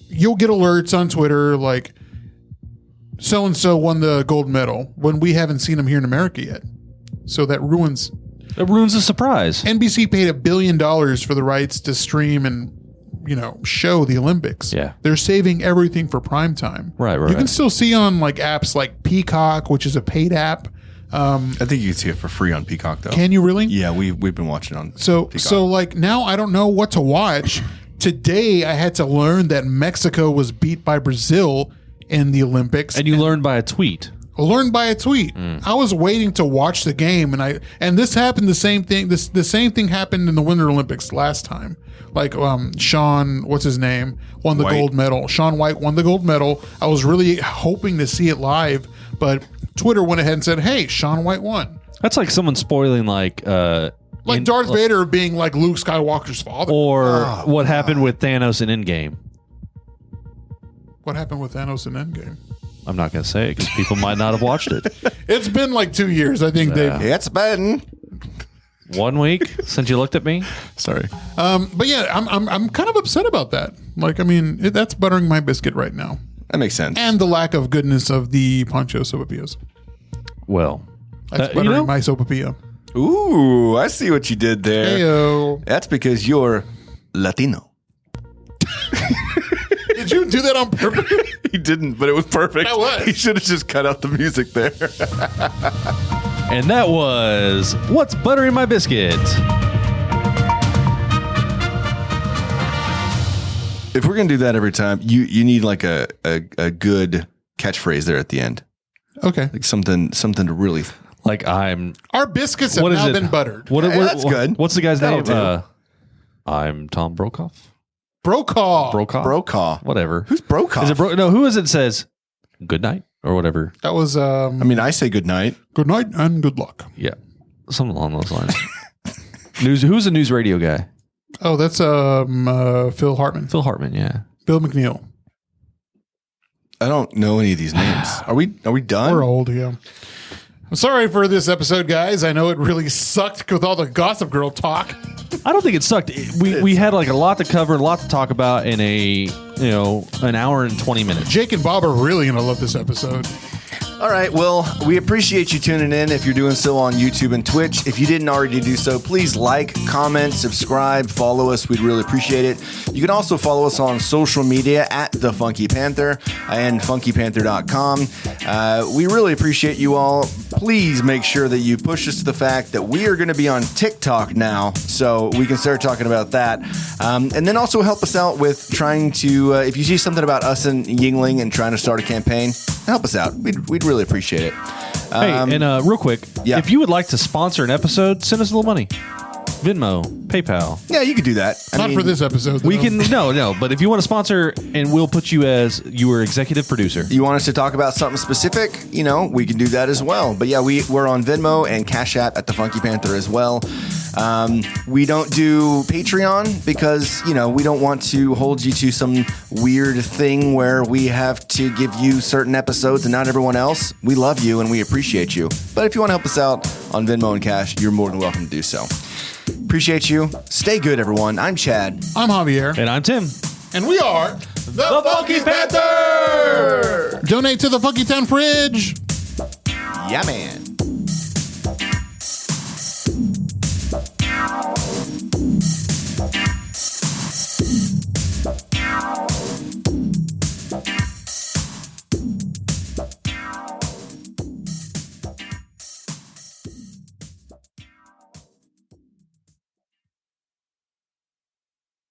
you'll get alerts on Twitter like, so-and-so won the gold medal when we haven't seen them here in America yet. So that ruins the surprise. NBC paid $1 billion for the rights to stream and, show the Olympics. Yeah. They're saving everything for prime time. Right. You can still see on like apps like Peacock, which is a paid app. I think you can see it for free on Peacock though. Can you really? Yeah, we've been watching on Peacock. So like now I don't know what to watch. Today I had to learn that Mexico was beat by Brazil in the Olympics. And you learned by a tweet. Learned by a tweet. I was waiting to watch the game, and this happened the same thing. The same thing happened in the Winter Olympics last time. Like Sean, what's his name, won the gold medal. Shaun White won the gold medal. I was really hoping to see it live, but Twitter went ahead and said, "Hey, Shaun White won." That's like someone spoiling like Darth Vader being like Luke Skywalker's father, or what happened with Thanos in Endgame. What happened with Thanos in Endgame? I'm not going to say it because people might not have watched it. It's been like 2 years. I think they've... It's been... 1 week since you looked at me. Sorry. But yeah, I'm kind of upset about that. Like, I mean, that's buttering my biscuit right now. That makes sense. And the lack of goodness of the Pancho Sopapillas. Well, That's buttering my sopapilla. Ooh, I see what you did there. Heyo. That's because you're Latino. Did you do that on purpose? He didn't, but it was perfect. That was. He should have just cut out the music there. and that was What's Buttering My Biscuit? If we're gonna do that every time, you need like a good catchphrase there at the end, Okay. like something to really. Like Our biscuits have What is now it? been buttered. That's good. What's the guy's That'll name? do. I'm Tom Brokaw. Brokaw. Brokaw. Whatever. Who's Brokaw? Is it No, who is it says good night or whatever? That was I mean, I say good night. good night and good luck. Yeah. Something along those lines. Who's the news radio guy? Oh, that's Phil Hartman. Phil Hartman, yeah. Bill McNeil. I don't know any of these names. Are we done? We're old, yeah. I'm sorry for this episode, guys. I know it really sucked with all the Gossip Girl talk. I don't think it sucked. We had like a lot to cover, a lot to talk about in an hour and 20 minutes. Jake and Bob are really going to love this episode. All right. Well, we appreciate you tuning in. If you're doing so on YouTube and Twitch, if you didn't already do so, please like, comment, subscribe, follow us. We'd really appreciate it. You can also follow us on social media at The Funky Panther and funkypanther.com. We really appreciate you all. Please make sure that you push us to the fact that we are going to be on TikTok now, so we can start talking about that. And then also help us out with trying to, if you see something about us and Yingling and trying to start a campaign, help us out. We'd really appreciate it. Hey, and real quick, yeah. if you would like to sponsor an episode, send us a little money. Venmo, PayPal. Yeah, you could do that. Not for this episode. We though. can no, but if you want to sponsor, and we'll put you as your executive producer. You want us to talk about something specific? We can do that as well. But yeah, we're on Venmo and Cash App at the Funky Panther as well. We don't do Patreon because, we don't want to hold you to some weird thing where we have to give you certain episodes and not everyone else. We love you and we appreciate you. But if you want to help us out on Venmo and Cash, you're more than welcome to do so. Appreciate you. Stay good, everyone. I'm Chad. I'm Javier. And I'm Tim. And we are The Funky Panther! Donate to the Funky Town Fridge. Yeah, man.